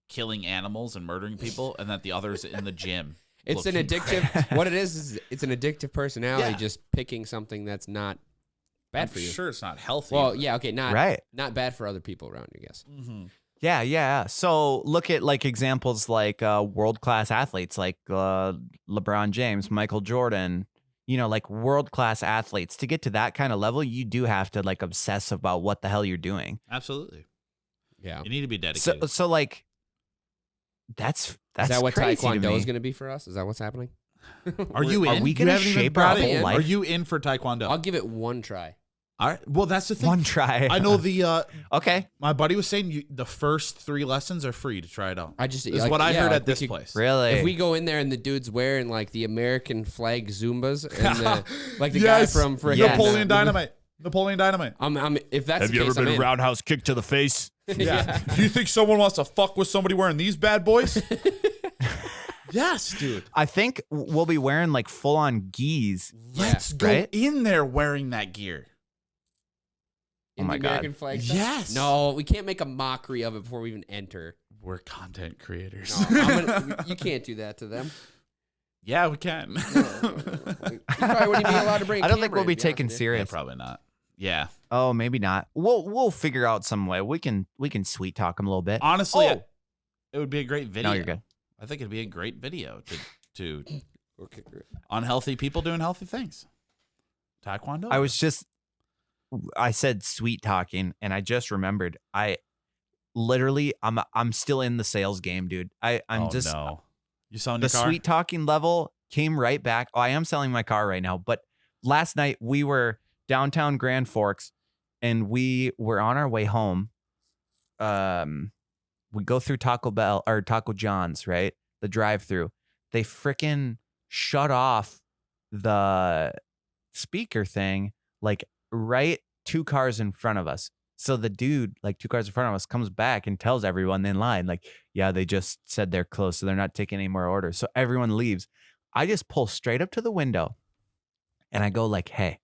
killing animals and murdering people, and that the other is in the gym. It's an looking addictive. great. What it is it's an addictive personality. Yeah. Just picking something that's not bad I'm for you. sure it's not healthy. Well, but- yeah, okay, Right. not bad for other people around you, I guess. Yeah. So look at like examples like world-class athletes like LeBron James, Michael Jordan, like world-class athletes. To get to that kind of level, you do have to like obsess about what the hell you're doing. Absolutely. Yeah. You need to be dedicated. So like that's Is that what crazy to Taekwondo me. is going to be for us? Is that what's happening? Are you in? Are we You gonna haven't even shape brought our it whole in? life? Are you in for Taekwondo? I'll give it one try. All right. Well, that's the thing. One try? I know the Okay. my buddy was saying the first 3 lessons are free to try it out. I just Is what I heard at this we could- place. Really? If we go in there and the dude's wearing like the American flag Zumbas and like the Yes. guy from freaking Napoleon Dynamite. Napoleon Dynamite. I'm if that's the case, I'm in. roundhouse kick to the face? Yeah. Do you think someone wants to fuck with somebody wearing these bad boys? Yes, dude. I think we'll be wearing like full-on gis. Let's go right? in there wearing that gear. In Oh my the God. American flag stuff? Yes. No, we can't make a mockery of it before we even enter. We're content creators. No, you can't do that to them. Yeah, we can. You probably wouldn't even be allowed to bring. I don't think we'll be taken Yeah, serious. probably not. Yeah. Oh, maybe not. We'll figure out some way. We can sweet talk them a little bit. Honestly, Oh. it would be a great video. No, you're good. I think it'd be a great video to Okay, great. unhealthy people doing healthy things. Taekwondo. I said sweet talking, and I just remembered. I'm still in the sales game, dude. I'm just no. You selling the your car? sweet talking level came right back. Oh, I am selling my car right now, but last night we were downtown Grand Forks, and we were on our way home. We go through Taco Bell or Taco John's, right? The drive-through. They frickin' shut off the speaker thing, like right 2 cars in front of us. So the dude, like 2 cars in front of us, comes back and tells everyone in line, like, yeah, they just said they're closed, so they're not taking any more orders. So everyone leaves. I just pull straight up to the window and I go like, hey,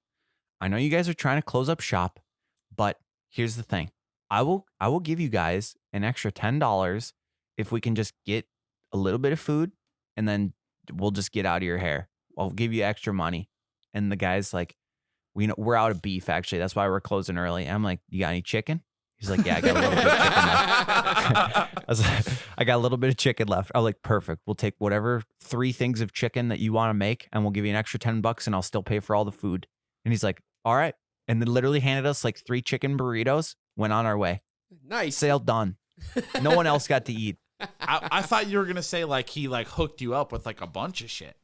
I know you guys are trying to close up shop, but here's the thing. I will give you guys an extra $10 if we can just get a little bit of food, and then we'll just get out of your hair. I'll give you extra money. And the guy's like, we're out of beef, actually. That's why we're closing early. I'm like, you got any chicken? He's like, yeah, I got a little bit of chicken left. I was like, I got a little bit of chicken left. I was like, perfect. We'll take whatever 3 things of chicken that you want to make, and we'll give you an extra $10 and I'll still pay for all the food. And he's like, all right. And then literally handed us like 3 chicken burritos, went on our way. Nice. Sale done. No one else got to eat. I thought you were gonna say like he like hooked you up with like a bunch of shit.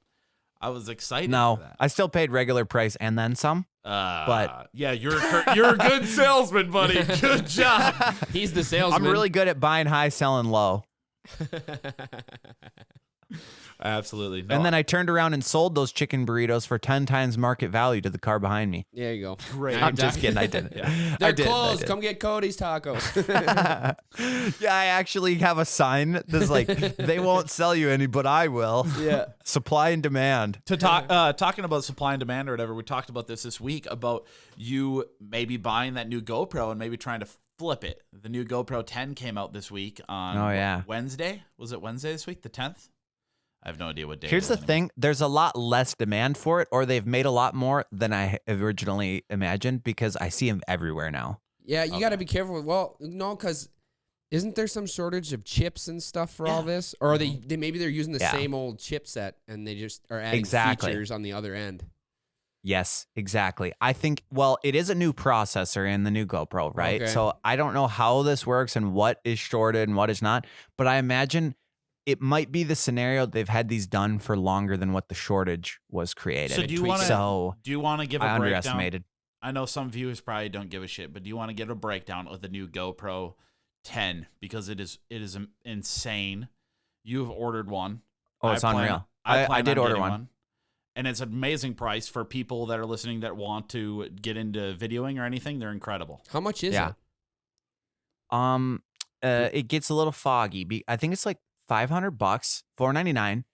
I was excited. No, for that. I still paid regular price and then some. But- yeah, you're a good salesman, buddy. Good job. He's the salesman. I'm really good at buying high, selling low. Absolutely. And then I turned around and sold those chicken burritos for 10 times market value to the car behind me. There you go. Great. I'm just kidding. I didn't. They're closed. Come get Cody's tacos. Yeah, I actually have a sign that's like, they won't sell you any, but I will. Yeah. Supply and demand. To talking about supply and demand or whatever, we talked about this week about you maybe buying that new GoPro and maybe trying to flip it. The new GoPro 10 came out this week on Oh, yeah. Wednesday. Was it Wednesday this week? The 10th? I have no idea what day. Here's it the is anymore. thing. There's a lot less demand for it, or they've made a lot more than I originally imagined, because I see them everywhere now. Yeah, you got to be careful. Well, no, because isn't there some shortage of chips and stuff for all this? Or are they maybe they're using the Yeah. same old chipset and they just are adding Exactly. features on the other end? Yes, exactly. I think, well, it is a new processor in the new GoPro, right? Okay. So I don't know how this works and what is shorted and what is not, but I imagine it might be the scenario they've had these done for longer than what the shortage was created. So do you tweak want it. to? So Do you want to give a I breakdown? underestimated. I know some viewers probably don't give a shit, but do you want to give a breakdown of the new GoPro 10 because it is insane. You have ordered one. Oh, it's plan- unreal. plan I did on order getting one. And it's an amazing price for people that are listening that want to get into videoing or anything. They're incredible. How much is Yeah. it? It gets a little foggy. I think it's like $500, $499.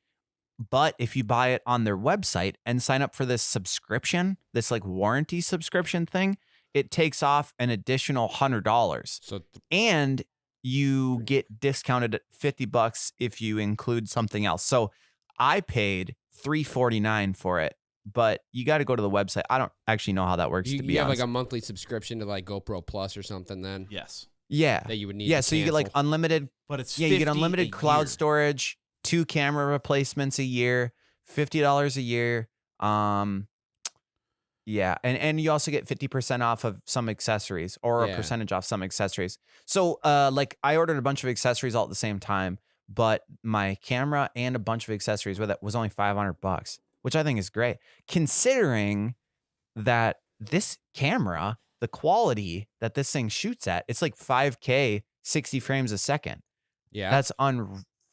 But if you buy it on their website and sign up for this subscription, this like warranty subscription thing, it takes off an additional $100. So And you get discounted at $50 if you include something else. So I paid $349 for it, but you got to go to the website. I don't actually know how that works. You, to be you have honest, like a monthly subscription to like GoPro Plus or something then Yes, yeah, that you would need. yeah. to So you get like cancel. unlimited. but it's Yeah, you get 50 unlimited a cloud year. storage, 2 camera replacements a year, $50 a year. Yeah, and you also get 50% off of some accessories or a Yeah. percentage off some accessories. So like I ordered a bunch of accessories all at the same time, but my camera and a bunch of accessories with it was only $500, which I think is great considering that this camera, the quality that this thing shoots at, it's like 5K, 60 frames a second. Yeah. That's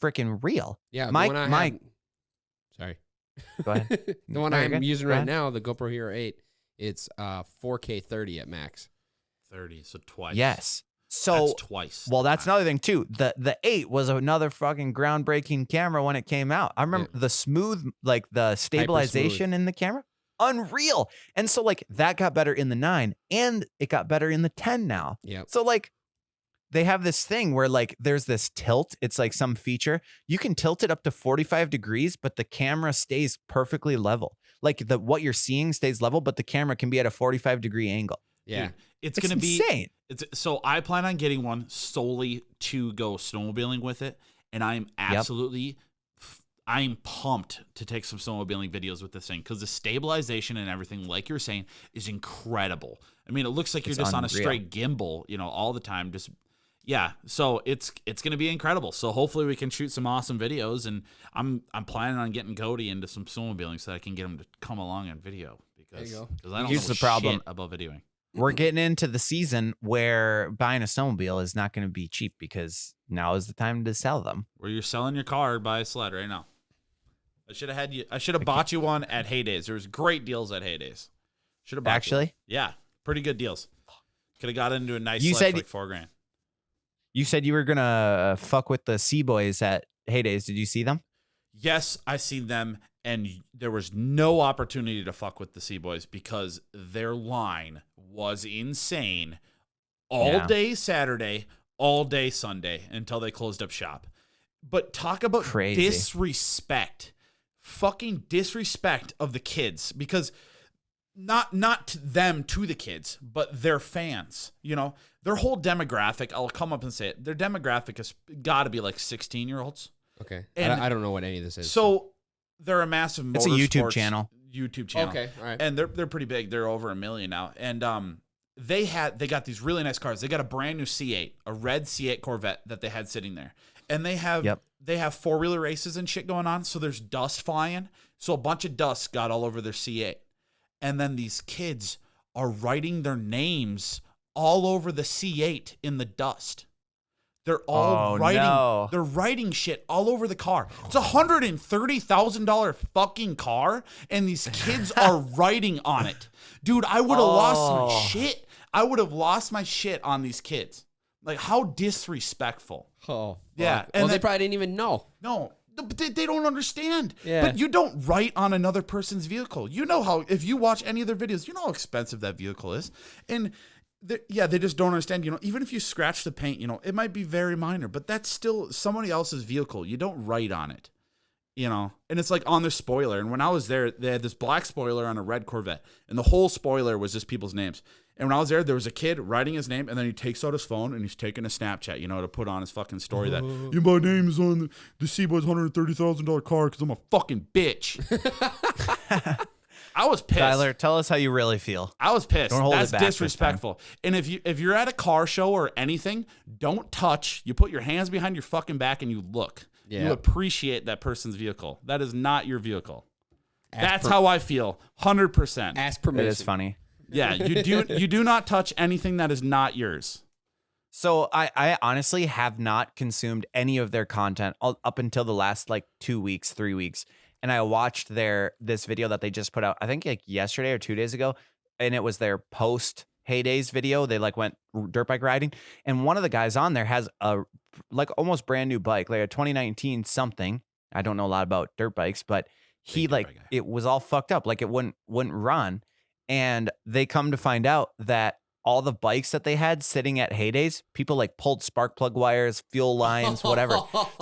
freaking real. Yeah. The my- one I my- have- sorry. Go ahead. The one No, you're I'm good. using Go right ahead. now, the GoPro Hero 8, it's 4K 30 at max. 30, so twice. Yes. So That's twice. well, that's another thing too. The 8 was another fucking groundbreaking camera when it came out. I remember the smooth, like the stabilization in the camera, unreal. And so like that got better in the 9 and it got better in the 10 now. Yep. So like they have this thing where like there's this tilt. It's like some feature. You can tilt it up to 45 degrees, but the camera stays perfectly level. Like what you're seeing stays level, but the camera can be at a 45-degree angle. Yeah. Dude, it's It's gonna be insane. so I plan on getting one solely to go snowmobiling with it, and I'm absolutely I'm pumped to take some snowmobiling videos with this thing because the stabilization and everything, like you're saying, is incredible. I mean, it looks like you're It's just on a unreal. straight gimbal, all the time. Just yeah, so it's gonna be incredible. So hopefully we can shoot some awesome videos, and I'm planning on getting Kody into some snowmobiling so that I can get him to come along on video because There you go. 'cause I don't Here's know the problem. shit about videoing. We're getting into the season where buying a snowmobile is not going to be cheap because now is the time to sell them. Where you're selling your car, buy a sled right now. I should have bought you one at Heydays. There was great deals at Heydays. Should have bought you one. Actually, Yeah, pretty good deals. Could have got into a nice You sled said- for like $4,000. you said you were going to fuck with the Sea Boys at Heydays. Did you see them? Yes, I seen them, and there was no opportunity to fuck with the Sea Boys because their line was insane all Yeah. day Saturday, all day Sunday until they closed up shop. But talk about Crazy. disrespect. Fucking disrespect of the kids because not to them to the kids, but their fans, their whole demographic, I'll come up and say it. Their demographic has got to be like 16-year-olds. Okay. And I don't know what any of this is. So they're a massive It's a YouTube motorsports channel. YouTube channel. Okay. All right. And they're pretty big. They're over 1 million now. And they got these really nice cars. They got a brand new C8, a red C8 Corvette that they had sitting there. And they have they have four-wheeler races and shit going on, so there's dust flying. So a bunch of dust got all over their C8. And then these kids are writing their names all over the C8 in the dust. They're all they're writing shit all over the car. It's $130,000 fucking car, and these kids are writing on it. Dude, I would have lost my shit. I would have lost my shit on these kids. Like, how disrespectful. Oh. Yeah, Fuck. and Well, they then- probably didn't even know. No, they don't understand. Yeah. But you don't write on another person's vehicle. You know how, if you watch any of their videos, you know how expensive that vehicle is. And they just don't understand. Even if you scratch the paint, it might be very minor, but that's still somebody else's vehicle. You don't write on it, and it's like on their spoiler. And when I was there, they had this black spoiler on a red Corvette, and the whole spoiler was just people's names. And when I was there was a kid writing his name, and then he takes out his phone and he's taking a Snapchat, to put on his fucking story that my name is on the Seaboy's $130,000 car because I'm a fucking bitch. I was pissed. Tyler, tell us how you really feel. I was pissed. Don't hold That's it back this disrespectful. And if you're at a car show or anything, don't touch. You put your hands behind your fucking back and you look. Yeah. You appreciate that person's vehicle. That is not your vehicle. That's how I feel. 100%. Ask It permission. is funny. Yeah, you do not touch anything that is not yours. So I honestly have not consumed any of their content up until the last 2 weeks, 3 weeks. And I watched this video that they just put out, I think yesterday or 2 days ago. And it was their post Heydays video. They went dirt bike riding. And one of the guys on there has a almost brand new bike, like a 2019 something. I don't know a lot about dirt bikes, but he Big dirt bike guy. it was all fucked up. It wouldn't run. And they come to find out that all the bikes that they had sitting at Heydays, people like pulled spark plug wires, fuel lines, whatever.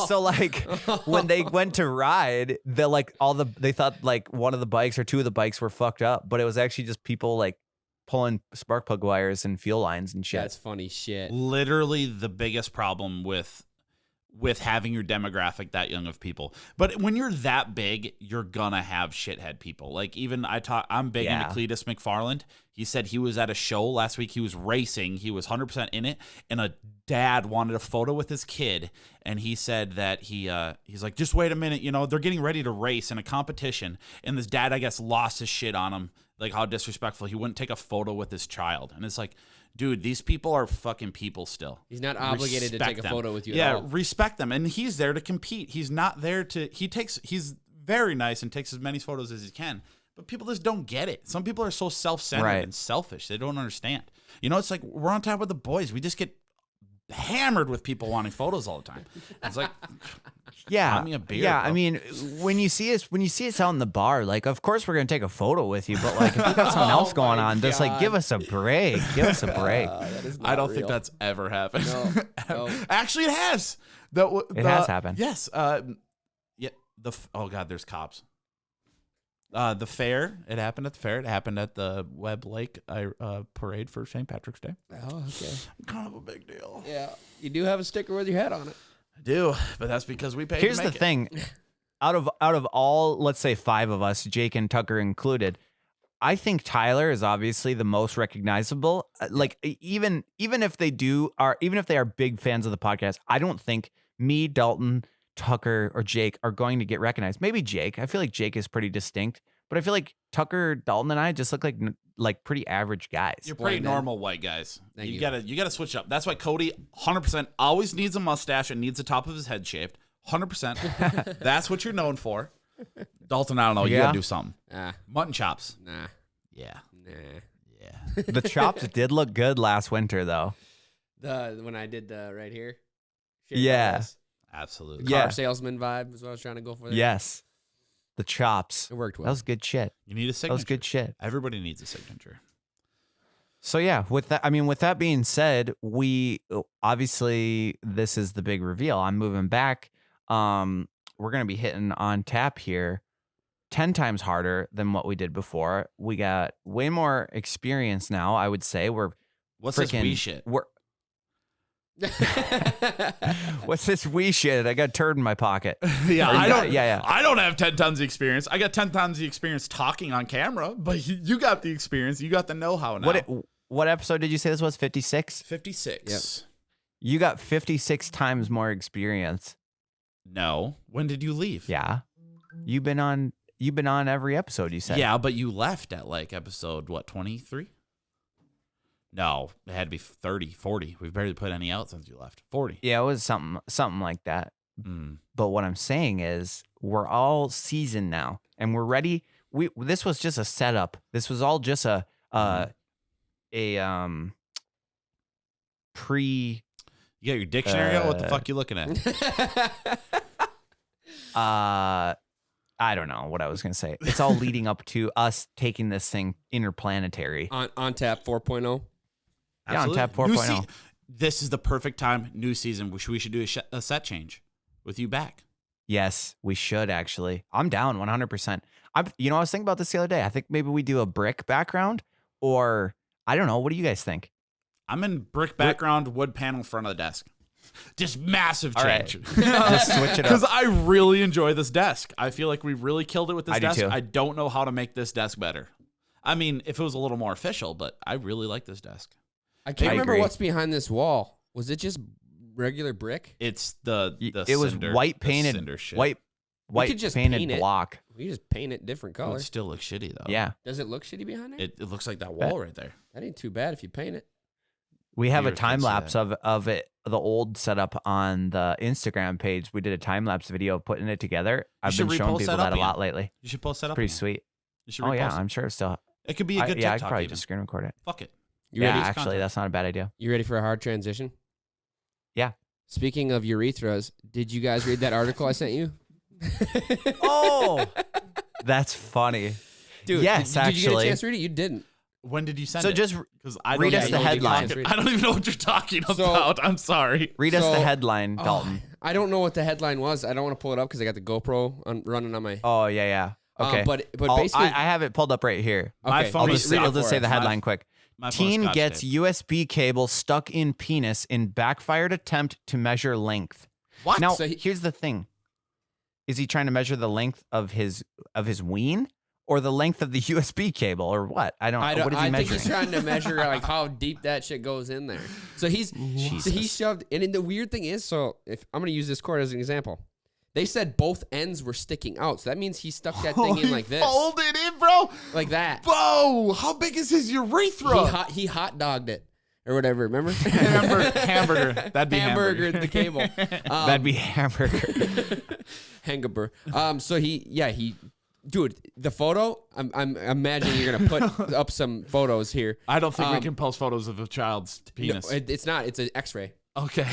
So like when they went to ride, they thought like one of the bikes or two of the bikes were fucked up, but it was actually just people like pulling spark plug wires and fuel lines and shit. That's funny shit. Literally the biggest problem with having your demographic that young of people. But when you're that big, you're gonna have shithead people. Like even I'm big into Cletus McFarland. He said he was at a show last week. He was racing. He was 100% in it. And a dad wanted a photo with his kid. And he said that he's like, just wait a minute. You know, they're getting ready to race in a competition. And this dad, I guess, lost his shit on him. Like how disrespectful. He wouldn't take a photo with his child. And it's like, dude, these people are fucking people still. He's not obligated to take a photo with you at all. Yeah, respect them. And he's there to compete. He's not there to... He's very nice and takes as many photos as he can. But people just don't get it. Some people are so self-centered and selfish. They don't understand. You know, it's like we're on top with the boys. We just get hammered with people wanting photos all the time. It's like... Yeah, me a beer, yeah. bro. I mean, when you see us out in the bar, like, of course we're gonna take a photo with you, but like, if we got something else going on, just like, give us a break. Give us a break. I don't think that's ever happened. No. Actually, it has. It has happened. Yes. Yeah. Oh God, there's cops. The fair. It happened at the fair. It happened at the Webb Lake parade for St. Patrick's Day. Oh, okay. Kind of a big deal. Yeah, you do have a sticker with your head on it. I do, but that's because we paid. Here's to the make it. thing: out of all, let's say 5 of us, Jake and Tucker included, I think Tyler is obviously the most recognizable. Like even if they are big fans of the podcast, I don't think me, Dalton, Tucker, or Jake are going to get recognized. Maybe Jake. I feel like Jake is pretty distinct, but I feel like Tucker, Dalton, and I just look like pretty average guys. You're pretty normal white guys. Thank you. You gotta switch up. That's why Kody 100% always needs a mustache and needs the top of his head shaved. 100%. That's what you're known for. Dalton, I don't know. You Yeah. gotta do something. Nah, Mutton chops. nah, Yeah. nah. Yeah. The chops did look good last winter, though. When I did the right here. Yeah. Absolutely. Yeah. Car salesman vibe is what I was trying to go for there. Yes, the chops. It worked well. That was good shit. You need a That signature. was good shit. Everybody needs a signature. So yeah, with that being said, we obviously this is the big reveal. I'm moving back. We're gonna be hitting on tap here 10 times harder than what we did before. We got way more experience now. I would say What's this wee shit? What's this wee shit? I got a turd in my pocket. Yeah, I don't have 10 tons of experience. I got 10 tons of experience talking on camera, but you got the experience. You got the know-how now. What episode did you say this was? 56? 56. Yep. You got 56 times more experience. No. When did you leave? Yeah. You've been on every episode, you said. Yeah, but you left at like episode, 23? No, it had to be 30, 40. We've barely put any out since you left. 40. Yeah, it was something like that. But what I'm saying is we're all seasoned now and we're ready. This was just a setup. This was all just a pre. You got your dictionary out? What the fuck you looking at? I don't know what I was going to say. It's all leading up to us taking this thing interplanetary. on tap 4.0. Yeah, on tap 4.0. This is the perfect time. New season. We should do a set change with you back. Yes, we should actually. I'm down 100%. I was thinking about this the other day. I think maybe we do a brick background or I don't know. What do you guys think? I'm in brick background, wood panel front of the desk. Just massive change. Just switch it up. Because I really enjoy this desk. I feel like we really killed it with this I do desk. too. I don't know how to make this desk better. I mean, if it was a little more official, but I really like this desk. I can't remember agree. what's behind this wall. Was it just regular brick? It's the It was cinder, white the painted, cinder shit. white could just painted paint it. block. We just paint it different Oh, colors. it still looks shitty though. Yeah. Does it look shitty behind there? It looks like that wall right there. That ain't too bad if you paint it. We have a Viewers time can see lapse that. of it, the old setup on the Instagram page. We did a time lapse video of putting it together. I've should been showing repost people that up that a lot again. lately. You should post that up. Pretty again. sweet. You should Oh yeah, repost it. I'm sure it's still. It could be a good I TikTok could probably even. just screen record it. Fuck it. You Yeah, ready? actually, content. that's not a bad idea. You ready for a hard transition? Yeah. Speaking of urethras, did you guys read that article I sent you? Oh, that's funny. Dude, Yes, did you get a actually. chance to read it? You didn't. When did you send So it? just because I read don't us even the know what you're headline. talking- I don't even know what you're talking So- about. I'm sorry. read us the So- headline, Dalton. I don't know what the headline was. I don't want to pull it up because I got the GoPro running on my. Oh, yeah. Okay. But I'll- basically, I have it pulled up right here. My okay, phone I'll is just, read it I'll just for say us. the headline quick. My phone is Teen Scotch gets tape. USB cable stuck in penis in backfired attempt to measure length. What? Now, So here's the thing. Is he trying to measure the length of his ween or the length of the USB cable or what? I don't know. What is he I think measuring? he's trying to measure like how deep that shit goes in there. So he shoved. And then the weird thing is, so if I'm gonna use this cord as an example, they said both ends were sticking out. So that means he stuck that thing in like this, Fold it in, bro. like that. Whoa! How big is his urethra? He hot dogged it or whatever. Remember? Hamburger. That'd be Hamburger the cable. That'd be hamburger. Hamburger. So he. Dude, the photo. I'm imagining you're gonna put up some photos here. I don't think we can post photos of a child's penis. No, it's not. It's an X-ray. Okay.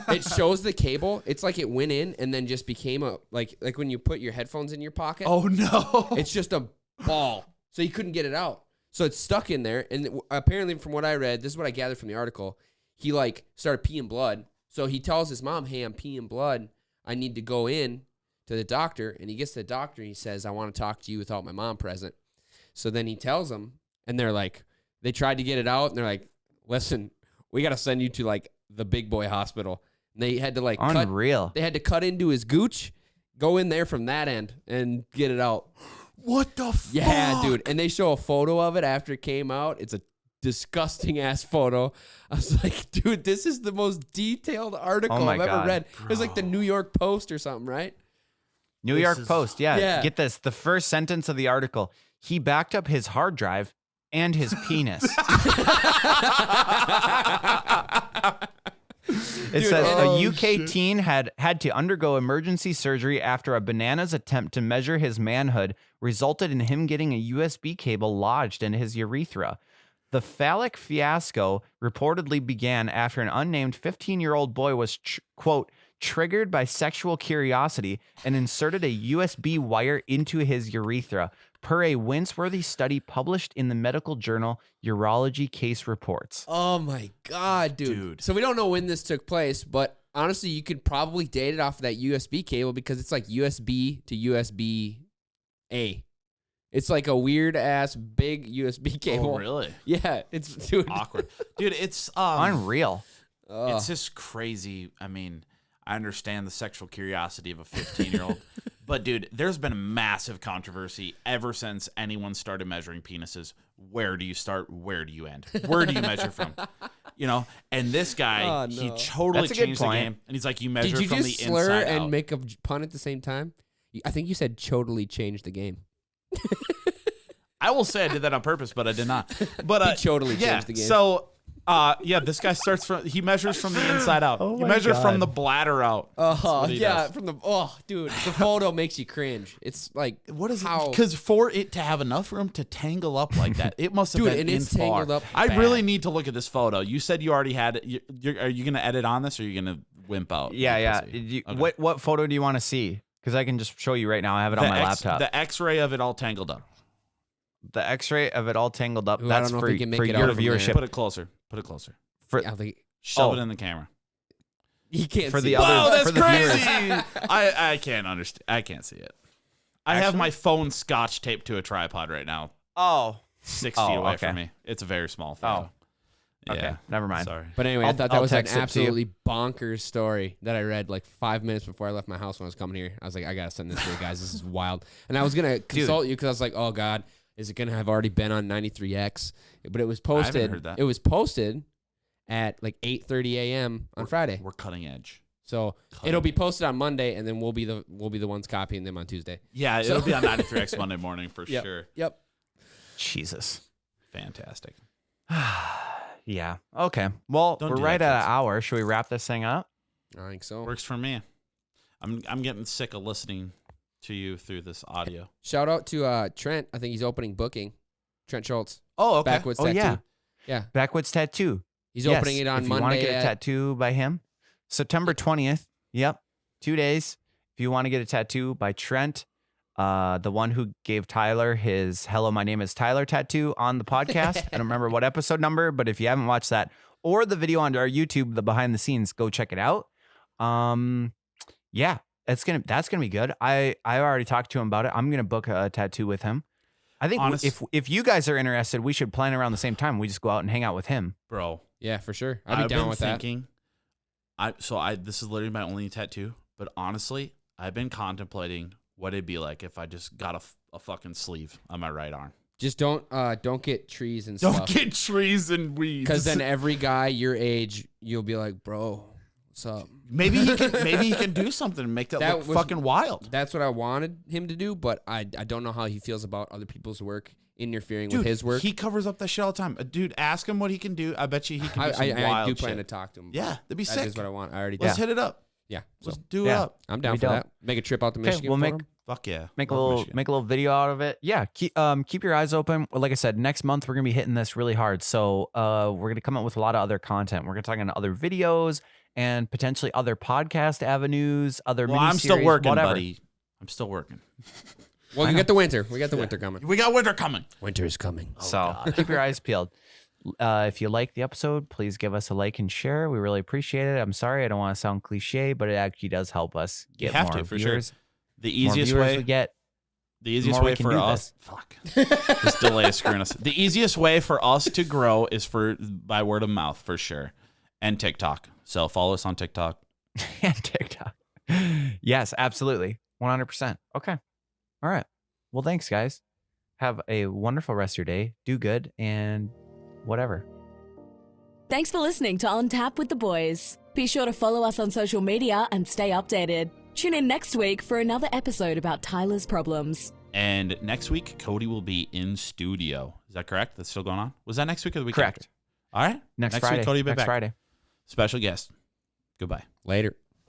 It shows the cable. It's like it went in and then just became a like when you put your headphones in your pocket. Oh no. It's just a ball. So you couldn't get it out. So it's stuck in there. And apparently, from what I read, this is what I gathered from the article. He like started peeing blood. So he tells his mom, "Hey, I'm peeing blood. I need to go in to the doctor." And he gets to the doctor and he says, "I want to talk to you without my mom present." So then he tells them, and they're like, they tried to get it out, and they're like, "Listen, we got to send you to like the big boy hospital." And they had to like Unreal. They had to cut into his gooch, go in there from that end, and get it out. What the fuck? Yeah, dude. And they show a photo of it after it came out. It's a disgusting ass photo. I was like, dude, this is the most detailed article my I've ever God, read. It was like the New York Post or something, right? New This York is- Post. Yeah. Yeah. Get this. The first sentence of the article. He backed up his hard drive and his penis. It Dude, says and- a UK teen had to undergo emergency surgery after a bananas attempt to measure his manhood resulted in him getting a USB cable lodged in his urethra. The phallic fiasco reportedly began after an unnamed 15-year-old boy was, quote, triggered by sexual curiosity and inserted a USB wire into his urethra, per a wince-worthy study published in the medical journal Urology Case Reports. Oh my God, dude. So we don't know when this took place, but honestly, you could probably date it off of that USB cable because it's like USB to USB A. It's like a weird ass big USB cable. Oh, really? Yeah, it's dude. Awkward. Dude, it's Unreal. it's just crazy. I mean, I understand the sexual curiosity of a 15-year-old. But, dude, there's been a massive controversy ever since anyone started measuring penises. Where do you start? Where do you end? Where do you measure from? You know? And this guy, Oh, he no. totally That's a good changed the point. game. And he's like, you measure Did you from just the slur inside and out. make a pun at the same time? I think you said totally changed the game. I will say I did that on purpose, but I did not. But He totally yeah, changed the game. So, this guy starts from, he measures from the inside out. Oh he my measures from God. the bladder out. That's what he Yeah, does. from the dude, the photo makes you cringe. It's like What is how it? Because for it to have enough room to tangle up like that, it must have Dude, been and in it's far. tangled up I bad. really need to look at this photo. You said you already had it. Are you going to edit on this, or are you going to wimp out? Yeah. Okay. What photo do you want to see? Because I can just show you right now. I have it on my laptop. The X-ray of it all tangled up. The X-ray of it all tangled up. Ooh, I That's don't know for, if we can make for it your out from there. viewership. Put it closer. Put it closer. For, I think Shove Oh. it in the camera. you can't For see the it. other- Whoa, that's for the crazy! viewers. I can't understand. I can't see it. I have my phone scotch taped to a tripod right now, oh. 6 Oh, feet away okay. from me. It's a very small photo. Okay. Yeah. Never mind. Sorry. But anyway, I thought that I'll was an text it to you. absolutely bonkers story that I read like 5 minutes before I left my house when I was coming here. I was like, I gotta send this to you guys. This is wild. And I was gonna consult you because I was like, oh God, is it gonna have already been on 93X? But it was posted. heard that. It was posted at like 8:30 a.m. on Friday. We're cutting edge. So it'll be posted on Monday, and then we'll be the ones copying them on Tuesday. Yeah, it'll be on 93X Monday morning for Yep. sure. Yep. Jesus. Fantastic. Yeah. Okay. Well, Don't we're do right that, at an kids. hour. Should we wrap this thing up? I think so. Works for me. I'm getting sick of listening to you through this audio. Shout out to Trent. I think he's opening booking. Trent Schultz. Oh, okay. Backwoods Oh, Tattoo. yeah. Yeah. Backwoods Tattoo. He's Yes, opening it on if Monday. you want to get a at- tattoo by him, September 20th. Yep. 2 days. If you want to get a tattoo by Trent, the one who gave Tyler his "Hello, my name is Tyler" tattoo on the podcast. I don't remember what episode number, but if you haven't watched that or the video on our YouTube, the behind the scenes, go check it out. Yeah, that's gonna be good. I already talked to him about it. I'm gonna book a tattoo with him. I think if you guys are interested, we should plan around the same time. We just go out and hang out with him, bro. Yeah, for sure. I'd be down with that. This is literally my only tattoo, but honestly, I've been contemplating what it'd be like if I just got a fucking sleeve on my right arm. Just don't get trees and Don't stuff. get trees and weeds. Because then every guy your age, you'll be like, bro, what's up? Maybe he can do something and make that look fucking wild. That's what I wanted him to do, but I don't know how he feels about other people's work interfering with his work. He covers up that shit all the time. Dude, ask him what he can do. I bet you he can do some wild I do shit. plan to talk to him. Yeah, that'd be sick. That is what I want. I already did. Let's hit it up. Yeah. Let's do it up. I'm down for that. Make a trip out to Michigan. We'll for make him. Fuck yeah. make a little video out of it. Yeah, keep your eyes open. Like I said, next month we're gonna be hitting this really hard. So we're gonna come up with a lot of other content. We're gonna talk on other videos and potentially other podcast avenues, other miniseries, I'm still working, whatever. buddy. I'm still working. Well, you got the winter. We got the winter coming. We got winter coming. Winter is coming. So keep your eyes peeled. If you like the episode, please give us a like and share. We really appreciate it. I'm sorry, I don't want to sound cliche, but it actually does help us get have more to, for viewers. sure. The easiest more viewers way we get, the easiest more way we can for do us. Fuck. This delay is screwing us. The easiest way for us to grow is by word of mouth for sure, and TikTok. So follow us on TikTok. and TikTok. Yes, absolutely. 100%. Okay. All right. Well, thanks, guys. Have a wonderful rest of your day. Do good and whatever. Thanks for listening to On Tap with the Boys. Be sure to follow us on social media and stay updated. Tune in next week for another episode about Tyler's problems. And next week, Kody will be in studio. Is that correct? That's still going on? Was that next week or the week Correct. after? All right. Next Friday. week, Kody will be Next back. Friday. Special guest. Goodbye. Later.